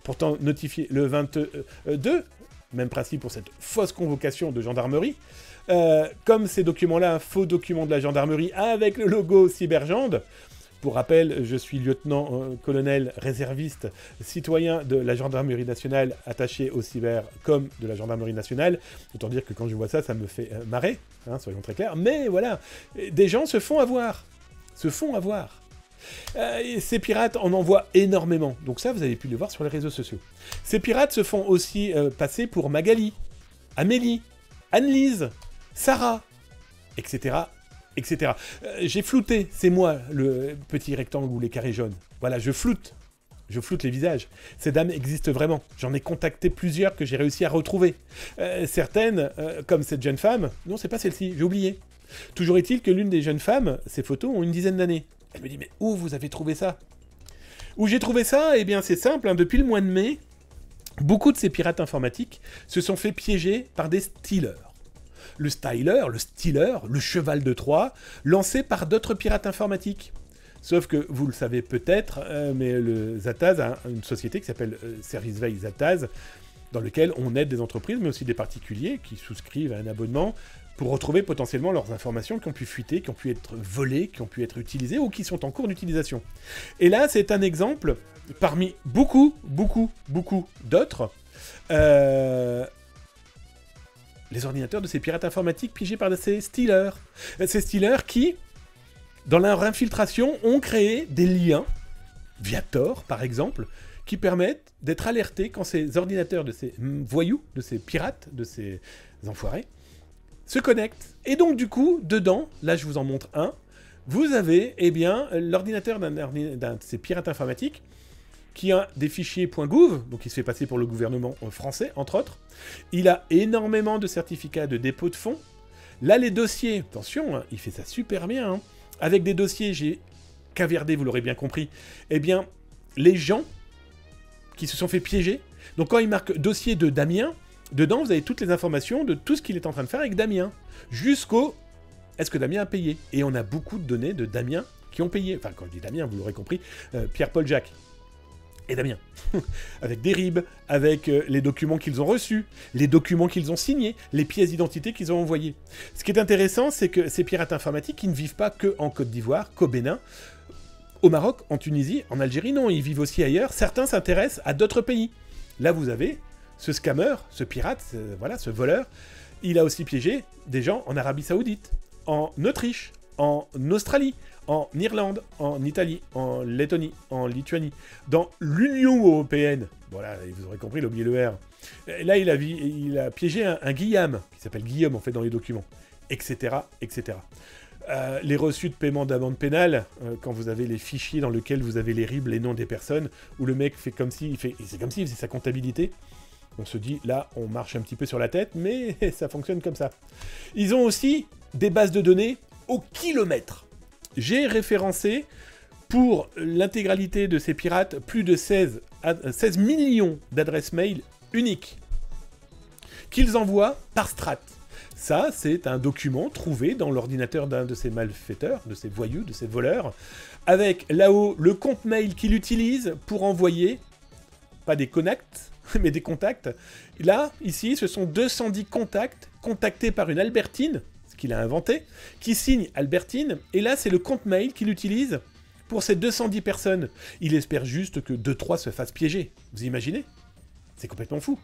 pourtant notifié le 22, même principe pour cette fausse convocation de gendarmerie, comme ces documents-là, un faux document de la gendarmerie avec le logo Cybergende. Pour rappel, je suis lieutenant-colonel réserviste citoyen de la gendarmerie nationale attaché au cyber comme de la gendarmerie nationale. Autant dire que quand je vois ça, ça me fait marrer, hein, soyons très clairs. Mais voilà, des gens se font avoir. Et ces pirates en envoient énormément. Donc ça, vous avez pu le voir sur les réseaux sociaux. Ces pirates se font aussi passer pour Magali, Amélie, Anne-Lise, Sarah, etc. etc. J'ai flouté, c'est moi, le petit rectangle ou les carrés jaunes. Voilà, je floute les visages. Ces dames existent vraiment. J'en ai contacté plusieurs que j'ai réussi à retrouver. Certaines, comme cette jeune femme, non, c'est pas celle-ci, j'ai oublié. Toujours est-il que l'une des jeunes femmes, ses photos ont une dizaine d'années. Elle me dit, mais où vous avez trouvé ça? Où j'ai trouvé ça? Eh bien, c'est simple, hein, depuis le mois de mai, beaucoup de ces pirates informatiques se sont fait piéger par des stealers. Le stealer, le cheval de Troie, lancé par d'autres pirates informatiques. Sauf que, vous le savez peut-être, mais le Zataz a une société qui s'appelle Service Veille Zataz, dans lequel on aide des entreprises, mais aussi des particuliers qui souscrivent à un abonnement pour retrouver potentiellement leurs informations qui ont pu fuiter, qui ont pu être volées, qui ont pu être utilisées ou qui sont en cours d'utilisation. Et là, c'est un exemple parmi beaucoup d'autres. Les ordinateurs de ces pirates informatiques piégés par ces stealers. Ces stealers qui, dans leur infiltration, ont créé des liens, via Tor par exemple, qui permettent d'être alertés quand ces ordinateurs de ces voyous, de ces pirates, de ces enfoirés, se connectent. Et donc du coup, dedans, là je vous en montre un, vous avez l'ordinateur d'un de ces pirates informatiques qui a des fichiers .gouv, donc il se fait passer pour le gouvernement français, entre autres. Il a énormément de certificats de dépôt de fonds. Là, les dossiers, attention, hein, il fait ça super bien, hein. Avec des dossiers, j'ai caviardé, vous l'aurez bien compris, eh bien, les gens qui se sont fait piéger. Donc quand il marque dossier de Damien, dedans, vous avez toutes les informations de tout ce qu'il est en train de faire avec Damien, jusqu'au est-ce que Damien a payé. Et on a beaucoup de données de Damien qui ont payé. Enfin, quand je dis Damien, vous l'aurez compris, Pierre-Paul Jacques. Et Damien, avec des RIB, avec les documents qu'ils ont reçus, les documents qu'ils ont signés, les pièces d'identité qu'ils ont envoyées. Ce qui est intéressant, c'est que ces pirates informatiques, ils ne vivent pas que en Côte d'Ivoire, qu'au Bénin, au Maroc, en Tunisie, en Algérie, non, ils vivent aussi ailleurs. Certains s'intéressent à d'autres pays. Là, vous avez ce scammer, ce pirate, ce voleur, il a aussi piégé des gens en Arabie Saoudite, en Autriche, en Australie, en Irlande, en Italie, en Lettonie, en Lituanie, dans l'Union européenne. Voilà, vous aurez compris, il a oublié le R. Là, il a piégé un Guillaume, qui s'appelle Guillaume en fait dans les documents, etc., etc. Les reçus de paiement d'amende pénale, quand vous avez les fichiers dans lesquels vous avez les RIB, les noms des personnes, où le mec fait comme s'il faisait sa comptabilité. On se dit, là, on marche un petit peu sur la tête, mais ça fonctionne comme ça. Ils ont aussi des bases de données au kilomètre. J'ai référencé, pour l'intégralité de ces pirates, plus de 16 millions d'adresses mail uniques qu'ils envoient par strat. Ça, c'est un document trouvé dans l'ordinateur d'un de ces malfaiteurs, de ces voyous, de ces voleurs, avec là-haut le compte mail qu'il utilise pour envoyer, pas des contacts, mais des contacts. Là, ici, ce sont 210 contacts contactés par une Albertine, ce qu'il a inventé, qui signe Albertine, et là, c'est le compte mail qu'il utilise pour ces 210 personnes. Il espère juste que 2-3 se fassent piéger. Vous imaginez ? C'est complètement fou.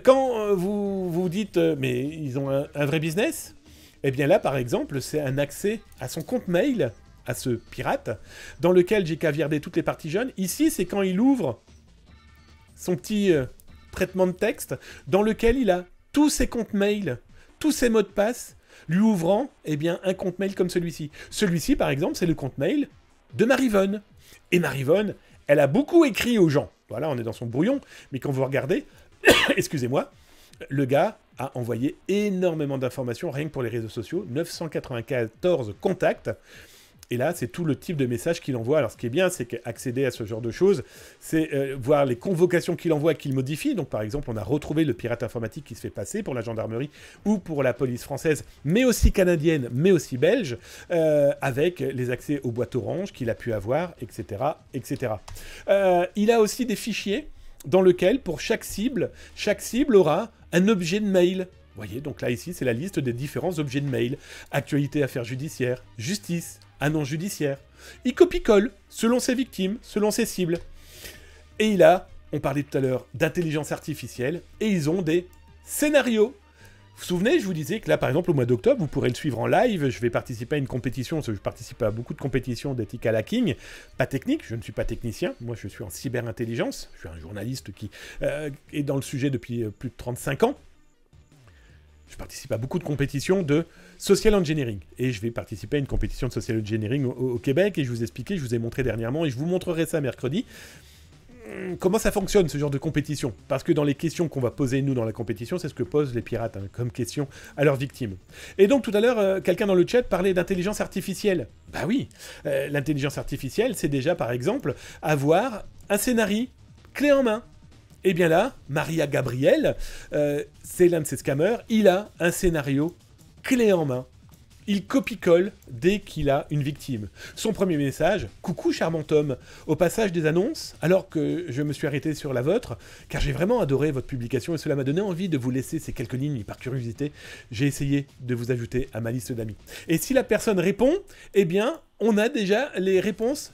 Quand vous vous dites, mais ils ont un vrai business, eh bien là, par exemple, c'est un accès à son compte mail, à ce pirate, dans lequel j'ai caviardé toutes les parties jeunes. Ici, c'est quand il ouvre son petit traitement de texte, dans lequel il a tous ses comptes mail, tous ses mots de passe, lui ouvrant eh bien, un compte mail comme celui-ci. Celui-ci, par exemple, c'est le compte mail de Marivonne. Et Marivonne, elle a beaucoup écrit aux gens. Voilà, on est dans son brouillon, mais quand vous regardez, excusez-moi, le gars a envoyé énormément d'informations, rien que pour les réseaux sociaux, 994 contacts, et là, c'est tout le type de message qu'il envoie. Alors, ce qui est bien, c'est qu'accéder à ce genre de choses, c'est voir les convocations qu'il envoie et qu'il modifie. Donc, par exemple, on a retrouvé le pirate informatique qui se fait passer pour la gendarmerie ou pour la police française, mais aussi canadienne, mais aussi belge, avec les accès aux boîtes orange qu'il a pu avoir, etc., etc. Il a aussi des fichiers dans lesquels, pour chaque cible aura un objet de mail. Vous voyez, donc là, ici, c'est la liste des différents objets de mail. Actualité, affaires judiciaires, justice, annonce judiciaire. Il copie-colle, selon ses victimes, selon ses cibles. Et il a, on parlait tout à l'heure, d'intelligence artificielle, et ils ont des scénarios. Vous vous souvenez, je vous disais que là, par exemple, au mois d'octobre, vous pourrez le suivre en live. Je vais participer à une compétition, parce que je participe à beaucoup de compétitions d'ethical hacking. Pas technique, je ne suis pas technicien. Moi, je suis en cyberintelligence. Je suis un journaliste qui est dans le sujet depuis plus de 35 ans. Je participe à beaucoup de compétitions de social engineering. Et je vais participer à une compétition de social engineering au Québec. Et je vous expliquais, je vous ai montré dernièrement, et je vous montrerai ça mercredi, comment ça fonctionne, ce genre de compétition. Parce que dans les questions qu'on va poser, nous, dans la compétition, c'est ce que posent les pirates, hein, comme question à leurs victimes. Et donc, tout à l'heure, quelqu'un dans le chat parlait d'intelligence artificielle. Bah oui, l'intelligence artificielle, c'est déjà, par exemple, avoir un scénario clé en main. Et bien là, Maria Gabriel, c'est l'un de ces scammers, il a un scénario clé en main. Il copie-colle dès qu'il a une victime. Son premier message, « Coucou charmant homme, au passage des annonces, alors que je me suis arrêté sur la vôtre, car j'ai vraiment adoré votre publication et cela m'a donné envie de vous laisser ces quelques lignes par curiosité, j'ai essayé de vous ajouter à ma liste d'amis. » Et si la personne répond, eh bien, on a déjà les réponses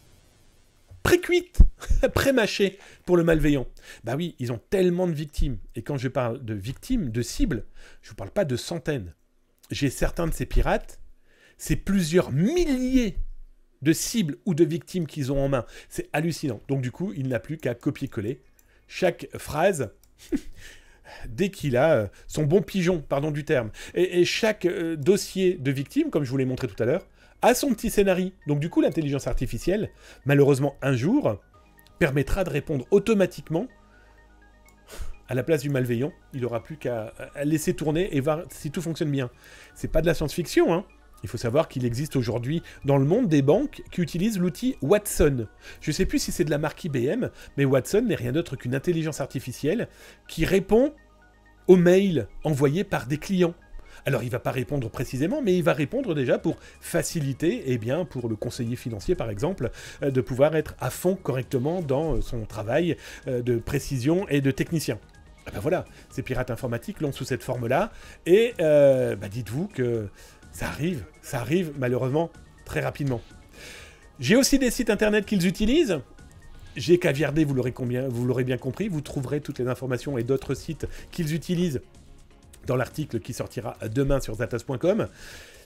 pré-cuite, pré-mâchée pour le malveillant. Bah oui, ils ont tellement de victimes. Et quand je parle de victimes, de cibles, je ne vous parle pas de centaines. J'ai certains de ces pirates, c'est plusieurs milliers de cibles ou de victimes qu'ils ont en main. C'est hallucinant. Donc du coup, il n'a plus qu'à copier-coller chaque phrase dès qu'il a son bon pigeon, pardon du terme. Et chaque dossier de victime, comme je vous l'ai montré tout à l'heure, a son petit scénario. Donc du coup, l'intelligence artificielle, malheureusement un jour, permettra de répondre automatiquement à la place du malveillant. Il n'aura plus qu'à laisser tourner et voir si tout fonctionne bien. C'est pas de la science-fiction, hein. Il faut savoir qu'il existe aujourd'hui dans le monde des banques qui utilisent l'outil Watson. Je ne sais plus si c'est de la marque IBM, mais Watson n'est rien d'autre qu'une intelligence artificielle qui répond aux mails envoyés par des clients. Alors, il ne va pas répondre précisément, mais il va répondre déjà pour faciliter, eh bien, pour le conseiller financier, par exemple, de pouvoir être à fond correctement dans son travail de précision et de technicien. Et ben voilà, ces pirates informatiques l'ont sous cette forme-là, et dites-vous que ça arrive malheureusement très rapidement. J'ai aussi des sites internet qu'ils utilisent. J'ai caviardé, vous l'aurez bien compris, vous trouverez toutes les informations et d'autres sites qu'ils utilisent dans l'article qui sortira demain sur zatas.com.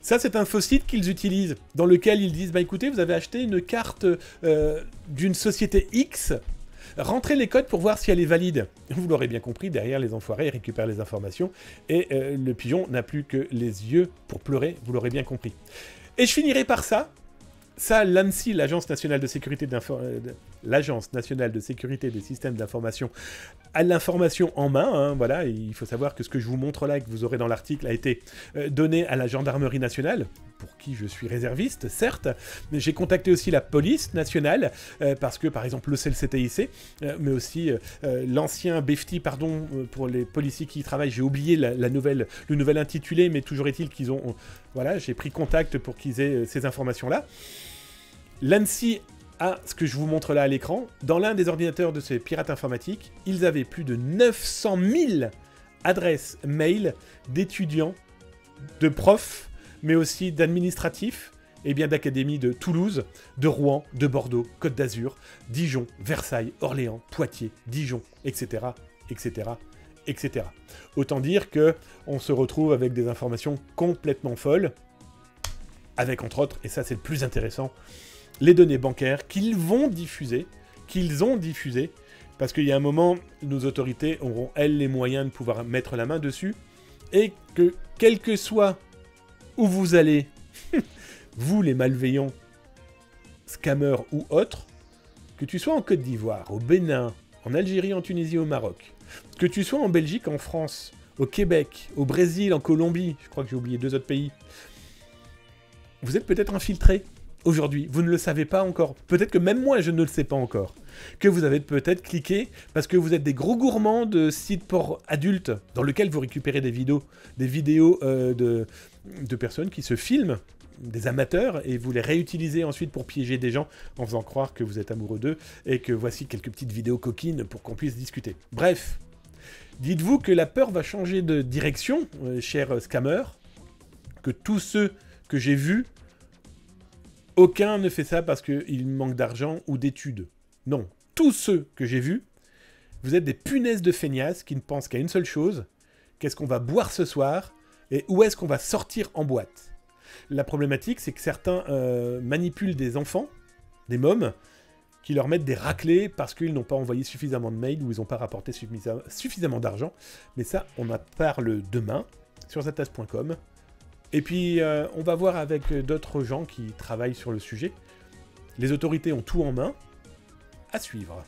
Ça, c'est un faux site qu'ils utilisent, dans lequel ils disent, bah écoutez, vous avez acheté une carte d'une société X, rentrez les codes pour voir si elle est valide. Vous l'aurez bien compris, derrière les enfoirés, ils récupèrent les informations, et le pigeon n'a plus que les yeux pour pleurer, vous l'aurez bien compris. Et je finirai par ça. Ça, l'ANSSI, l'Agence nationale de sécurité des systèmes d'information, a l'information en main. Hein, voilà, et il faut savoir que ce que je vous montre là, et que vous aurez dans l'article, a été donné à la gendarmerie nationale pour qui je suis réserviste, certes, mais j'ai contacté aussi la police nationale, parce que, par exemple, le CLCTIC, mais aussi l'ancien BEFTI, pardon, pour les policiers qui y travaillent, j'ai oublié le nouvel intitulé, mais toujours est-il qu'ils ont... Voilà, j'ai pris contact pour qu'ils aient ces informations-là. L'ANSSI a ce que je vous montre là à l'écran. Dans l'un des ordinateurs de ces pirates informatiques, ils avaient plus de 900 000 adresses mail d'étudiants, de profs, mais aussi d'administratifs, et bien d'académies de Toulouse, de Rouen, de Bordeaux, Côte d'Azur, Dijon, Versailles, Orléans, Poitiers, Dijon, etc., etc., etc. Autant dire que on se retrouve avec des informations complètement folles, avec entre autres, et ça c'est le plus intéressant, les données bancaires qu'ils ont diffusées, parce qu'il y a un moment, nos autorités auront, elles, les moyens de pouvoir mettre la main dessus, et que, quel que soit où vous allez, vous les malveillants, scammers ou autres, que tu sois en Côte d'Ivoire, au Bénin, en Algérie, en Tunisie, au Maroc, que tu sois en Belgique, en France, au Québec, au Brésil, en Colombie, je crois que j'ai oublié 2 autres pays, vous êtes peut-être infiltrés aujourd'hui, vous ne le savez pas encore. Peut-être que même moi, je ne le sais pas encore. Que vous avez peut-être cliqué parce que vous êtes des gros gourmands de sites pour adultes dans lesquels vous récupérez des vidéos de personnes qui se filment, des amateurs, et vous les réutilisez ensuite pour piéger des gens en faisant croire que vous êtes amoureux d'eux et que voici quelques petites vidéos coquines pour qu'on puisse discuter. Bref, dites-vous que la peur va changer de direction, chers scammers, que tous ceux que j'ai vus, aucun ne fait ça parce qu'il manque d'argent ou d'études. Non, tous ceux que j'ai vus, vous êtes des punaises de feignasses qui ne pensent qu'à une seule chose, qu'est-ce qu'on va boire ce soir et où est-ce qu'on va sortir en boîte. La problématique, c'est que certains manipulent des enfants, des mômes, qui leur mettent des raclés parce qu'ils n'ont pas envoyé suffisamment de mails ou ils n'ont pas rapporté suffisamment d'argent. Mais ça, on en parle demain sur zatas.com. Et puis, on va voir avec d'autres gens qui travaillent sur le sujet. Les autorités ont tout en main. À suivre.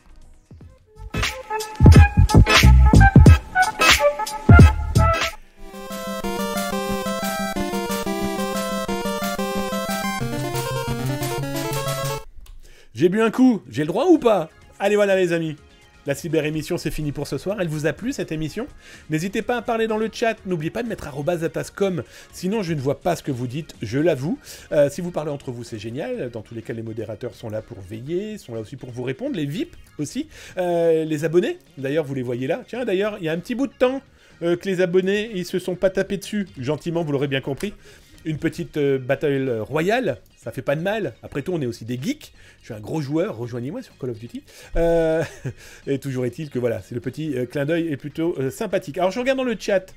J'ai bu un coup, j'ai le droit ou pas? Allez, voilà les amis. La cyber-émission, c'est fini pour ce soir. Elle vous a plu, cette émission? N'hésitez pas à parler dans le chat. N'oubliez pas de mettre @zatascom. Sinon, je ne vois pas ce que vous dites, je l'avoue. Si vous parlez entre vous, c'est génial. Dans tous les cas, les modérateurs sont là pour veiller, sont là aussi pour vous répondre. Les VIP aussi. Les abonnés, d'ailleurs, vous les voyez là. Tiens, d'ailleurs, il y a un petit bout de temps que les abonnés, ils se sont pas tapés dessus. Gentiment, vous l'aurez bien compris. Une petite battle royale, ça fait pas de mal. Après tout, on est aussi des geeks. Je suis un gros joueur, rejoignez-moi sur Call of Duty. Et toujours est-il que voilà, c'est le petit clin d'œil est plutôt sympathique. Alors je regarde dans le chat,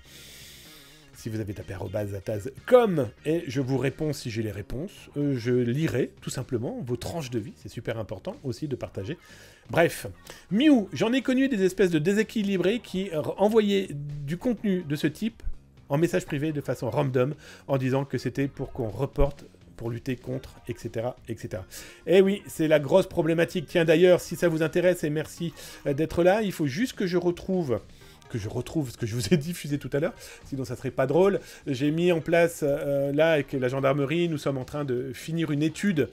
si vous avez tapé @zatas.com, et je vous réponds si j'ai les réponses. Je lirai tout simplement vos tranches de vie, c'est super important aussi de partager. Bref, Mew, j'en ai connu des espèces de déséquilibrés qui envoyaient du contenu de ce type en message privé de façon random, en disant que c'était pour qu'on reporte, pour lutter contre, etc., etc. Et oui, c'est la grosse problématique. Tiens, d'ailleurs, si ça vous intéresse, et merci d'être là, il faut juste que je retrouve ce que je vous ai diffusé tout à l'heure, sinon ça serait pas drôle. J'ai mis en place, là, avec la gendarmerie, nous sommes en train de finir une étude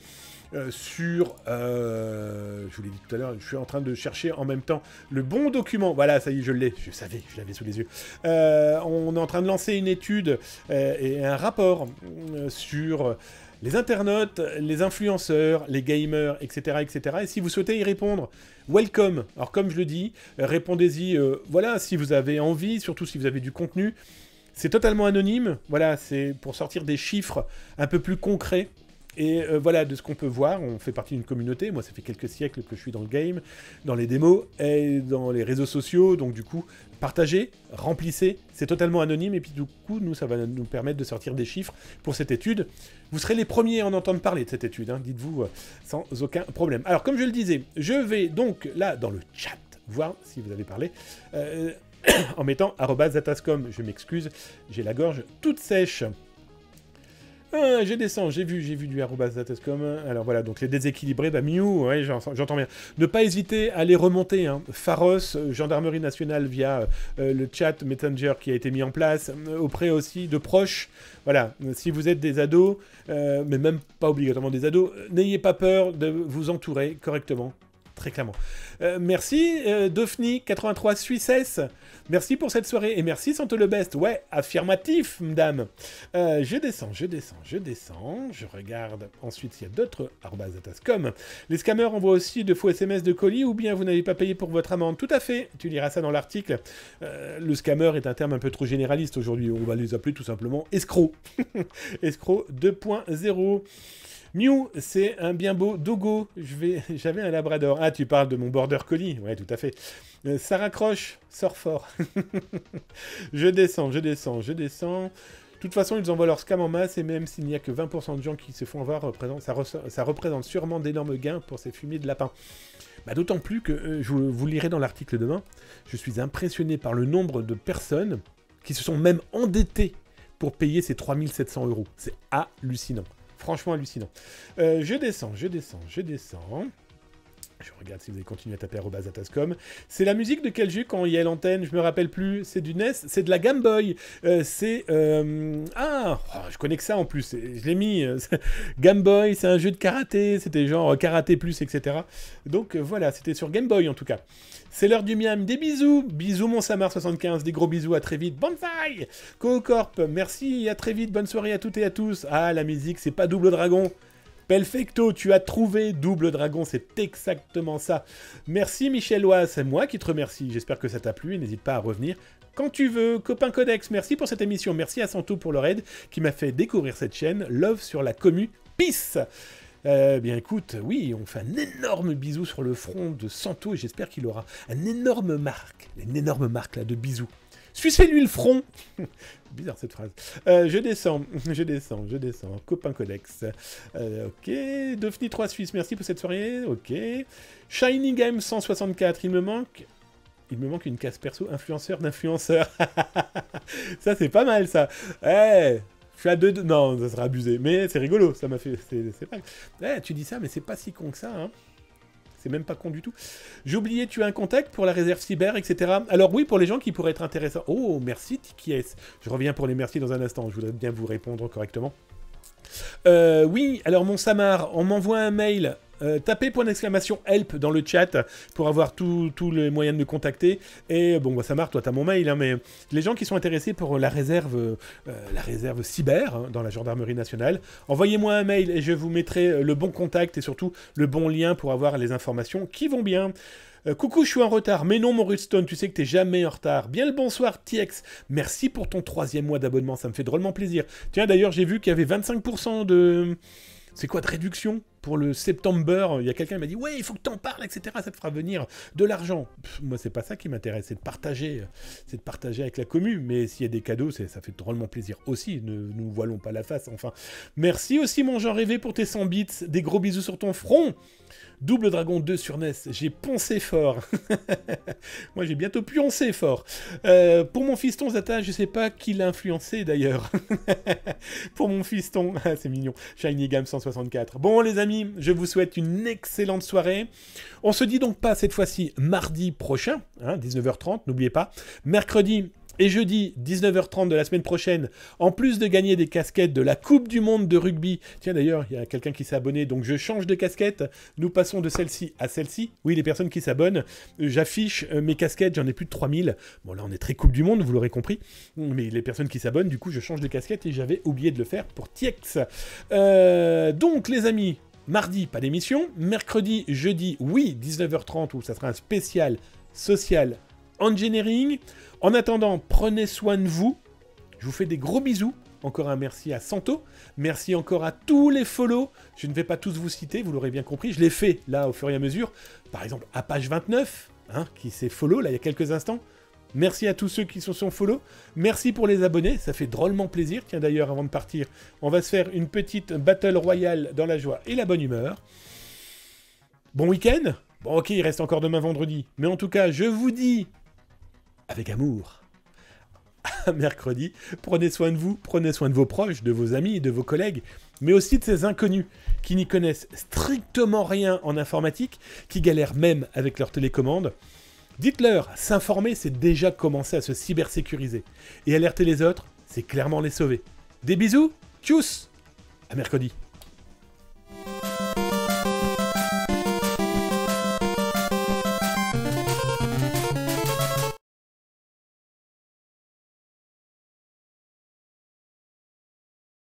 sur, je vous l'ai dit tout à l'heure, je suis en train de chercher en même temps le bon document. Voilà, ça y est, je l'ai, je savais, je l'avais sous les yeux. On est en train de lancer une étude et un rapport sur les internautes, les influenceurs, les gamers, etc., etc. Et si vous souhaitez y répondre, welcome. Alors comme je le dis, répondez-y, voilà, si vous avez envie, surtout si vous avez du contenu. C'est totalement anonyme, voilà, c'est pour sortir des chiffres un peu plus concrets. Et voilà, de ce qu'on peut voir, on fait partie d'une communauté. Moi, ça fait quelques siècles que je suis dans le game, dans les démos et dans les réseaux sociaux. Donc du coup, partagez, remplissez, c'est totalement anonyme. Et puis du coup, nous, ça va nous permettre de sortir des chiffres pour cette étude. Vous serez les premiers à en entendre parler de cette étude, hein, dites-vous, sans aucun problème. Alors, comme je le disais, je vais donc là, dans le chat, voir si vous avez parlé, en mettant @zatascom. Je m'excuse, j'ai la gorge toute sèche. Ah, je descends, j'ai vu du @datascom. Alors voilà, donc les déséquilibrés, bah Mew, ouais, j'entends bien. Ne pas hésiter à les remonter, hein. Pharos, Gendarmerie nationale via le chat Messenger qui a été mis en place, auprès aussi de proches. Voilà, si vous êtes des ados, mais même pas obligatoirement des ados, n'ayez pas peur de vous entourer correctement. Très clairement. Merci, Daphne83 Suissesse. Merci pour cette soirée. Et merci, Santo le Best. Ouais, affirmatif, madame. Je descends. Je regarde ensuite s'il y a d'autres @datascom. Les scammers envoient aussi de faux SMS de colis ou bien vous n'avez pas payé pour votre amende. Tout à fait. Tu liras ça dans l'article. Le scammer est un terme un peu trop généraliste aujourd'hui. On va les appeler tout simplement escrocs. Escrocs 2.0. Mew, c'est un bien beau dogo. J'avais un labrador. Ah, tu parles de mon border collie. Ouais, tout à fait. Ça raccroche, sort fort. Je descends. De toute façon, ils envoient leur scam en masse et même s'il n'y a que 20% de gens qui se font avoir, ça représente sûrement d'énormes gains pour ces fumiers de lapin. Bah, d'autant plus que, je vous lirai dans l'article demain, je suis impressionné par le nombre de personnes qui se sont même endettées pour payer ces 3700 €. C'est hallucinant. Franchement hallucinant. Je descends. Je regarde si vous avez continué à taper @datascom. C'est la musique de quel jeu quand il y a l'antenne? Je me rappelle plus. C'est du NES, c'est de la Game Boy. Je connais que ça en plus. Je l'ai mis. Game Boy, c'est un jeu de karaté. C'était genre karaté plus, etc. Donc voilà, c'était sur Game Boy en tout cas. C'est l'heure du miam. Des bisous. Bisous mon Samar75. Des gros bisous. À très vite. Bonsaï. Cocorp. Merci. À très vite. Bonne soirée à toutes et à tous. Ah, la musique, c'est pas Double Dragon. Perfecto, tu as trouvé Double Dragon, c'est exactement ça. Merci Michelois, c'est moi qui te remercie. J'espère que ça t'a plu et n'hésite pas à revenir quand tu veux. Copain Codex, merci pour cette émission. Merci à Santo pour leur aide qui m'a fait découvrir cette chaîne. Love sur la commu. Peace. Bien écoute, oui, on fait un énorme bisou sur le front de Santo et j'espère qu'il aura une énorme marque là de bisous. Sucez-lui le front. Bizarre cette phrase. Je descends. Copain Codex. Ok. Daphne3 Suisse, merci pour cette soirée. Ok. Shiny Game 164, il me manque une case perso influenceur d'influenceur. Ça, c'est pas mal, ça. Je suis à 2... Non, ça sera abusé. Mais c'est rigolo, ça m'a fait... C'est pas... tu dis ça, mais c'est pas si con que ça, hein. C'est même pas con du tout. J'ai oublié, tu as un contact pour la réserve cyber, etc. Alors oui, pour les gens qui pourraient être intéressants. Oh, merci Tikies. Je reviens pour les merci dans un instant. Je voudrais bien vous répondre correctement. Oui, alors mon Samar, on m'envoie un mail. Tapez !help dans le chat pour avoir tous les moyens de me contacter. Et bon, bah, Samar, toi, t'as mon mail, hein, mais les gens qui sont intéressés pour la réserve cyber hein, dans la gendarmerie nationale, envoyez-moi un mail et je vous mettrai le bon contact et surtout le bon lien pour avoir les informations qui vont bien. Coucou, je suis en retard. Mais non, mon Rudstone, tu sais que t'es jamais en retard. Bien le bonsoir, TX. Merci pour ton 3e mois d'abonnement, ça me fait drôlement plaisir. Tiens, d'ailleurs, j'ai vu qu'il y avait 25% de... C'est quoi de réduction pour le September? Il y a quelqu'un qui m'a dit « Ouais, il faut que t'en parles, etc. Ça te fera venir de l'argent. » Moi, c'est pas ça qui m'intéresse. C'est de partager avec la commu. Mais s'il y a des cadeaux, ça fait drôlement plaisir aussi. Ne nous voilons pas la face, enfin. Merci aussi, mon Jean rêvé, pour tes 100 bits. Des gros bisous sur ton front. Double Dragon 2 sur NES, j'ai poncé fort. Moi, j'ai bientôt pioncé fort. Pour mon fiston Zata, je sais pas qui l'a influencé d'ailleurs. Pour mon fiston, c'est mignon. Shiny Game 164. Bon, les amis, je vous souhaite une excellente soirée. On se dit donc pas cette fois-ci mardi prochain, hein, 19h30, n'oubliez pas. Mercredi et jeudi, 19h30 de la semaine prochaine, en plus de gagner des casquettes de la Coupe du Monde de rugby. Tiens, d'ailleurs, il y a quelqu'un qui s'est abonné, donc je change de casquette. Nous passons de celle-ci à celle-ci. Oui, les personnes qui s'abonnent, j'affiche mes casquettes, j'en ai plus de 3000. Bon, là, on est très Coupe du Monde, vous l'aurez compris. Mais les personnes qui s'abonnent, du coup, je change de casquette et j'avais oublié de le faire pour TX. Donc, les amis, mardi, pas d'émission. Mercredi, jeudi, oui, 19h30, où ça sera un spécial social engineering. En attendant, prenez soin de vous. Je vous fais des gros bisous. Encore un merci à Santo. Merci encore à tous les follow. Je ne vais pas tous vous citer, vous l'aurez bien compris. Je l'ai fait là au fur et à mesure. Par exemple, à page 29, hein, qui s'est follow là il y a quelques instants. Merci à tous ceux qui se sont follow. Merci pour les abonnés, ça fait drôlement plaisir. Tiens d'ailleurs, avant de partir, on va se faire une petite battle royale dans la joie et la bonne humeur. Bon week-end. Bon ok, il reste encore demain vendredi. Mais en tout cas, je vous dis... avec amour, À mercredi, prenez soin de vous, prenez soin de vos proches, de vos amis, de vos collègues, mais aussi de ces inconnus qui n'y connaissent strictement rien en informatique, qui galèrent même avec leur télécommande. Dites-leur, s'informer, c'est déjà commencer à se cybersécuriser. Et alerter les autres, c'est clairement les sauver. Des bisous, tchuss, à mercredi.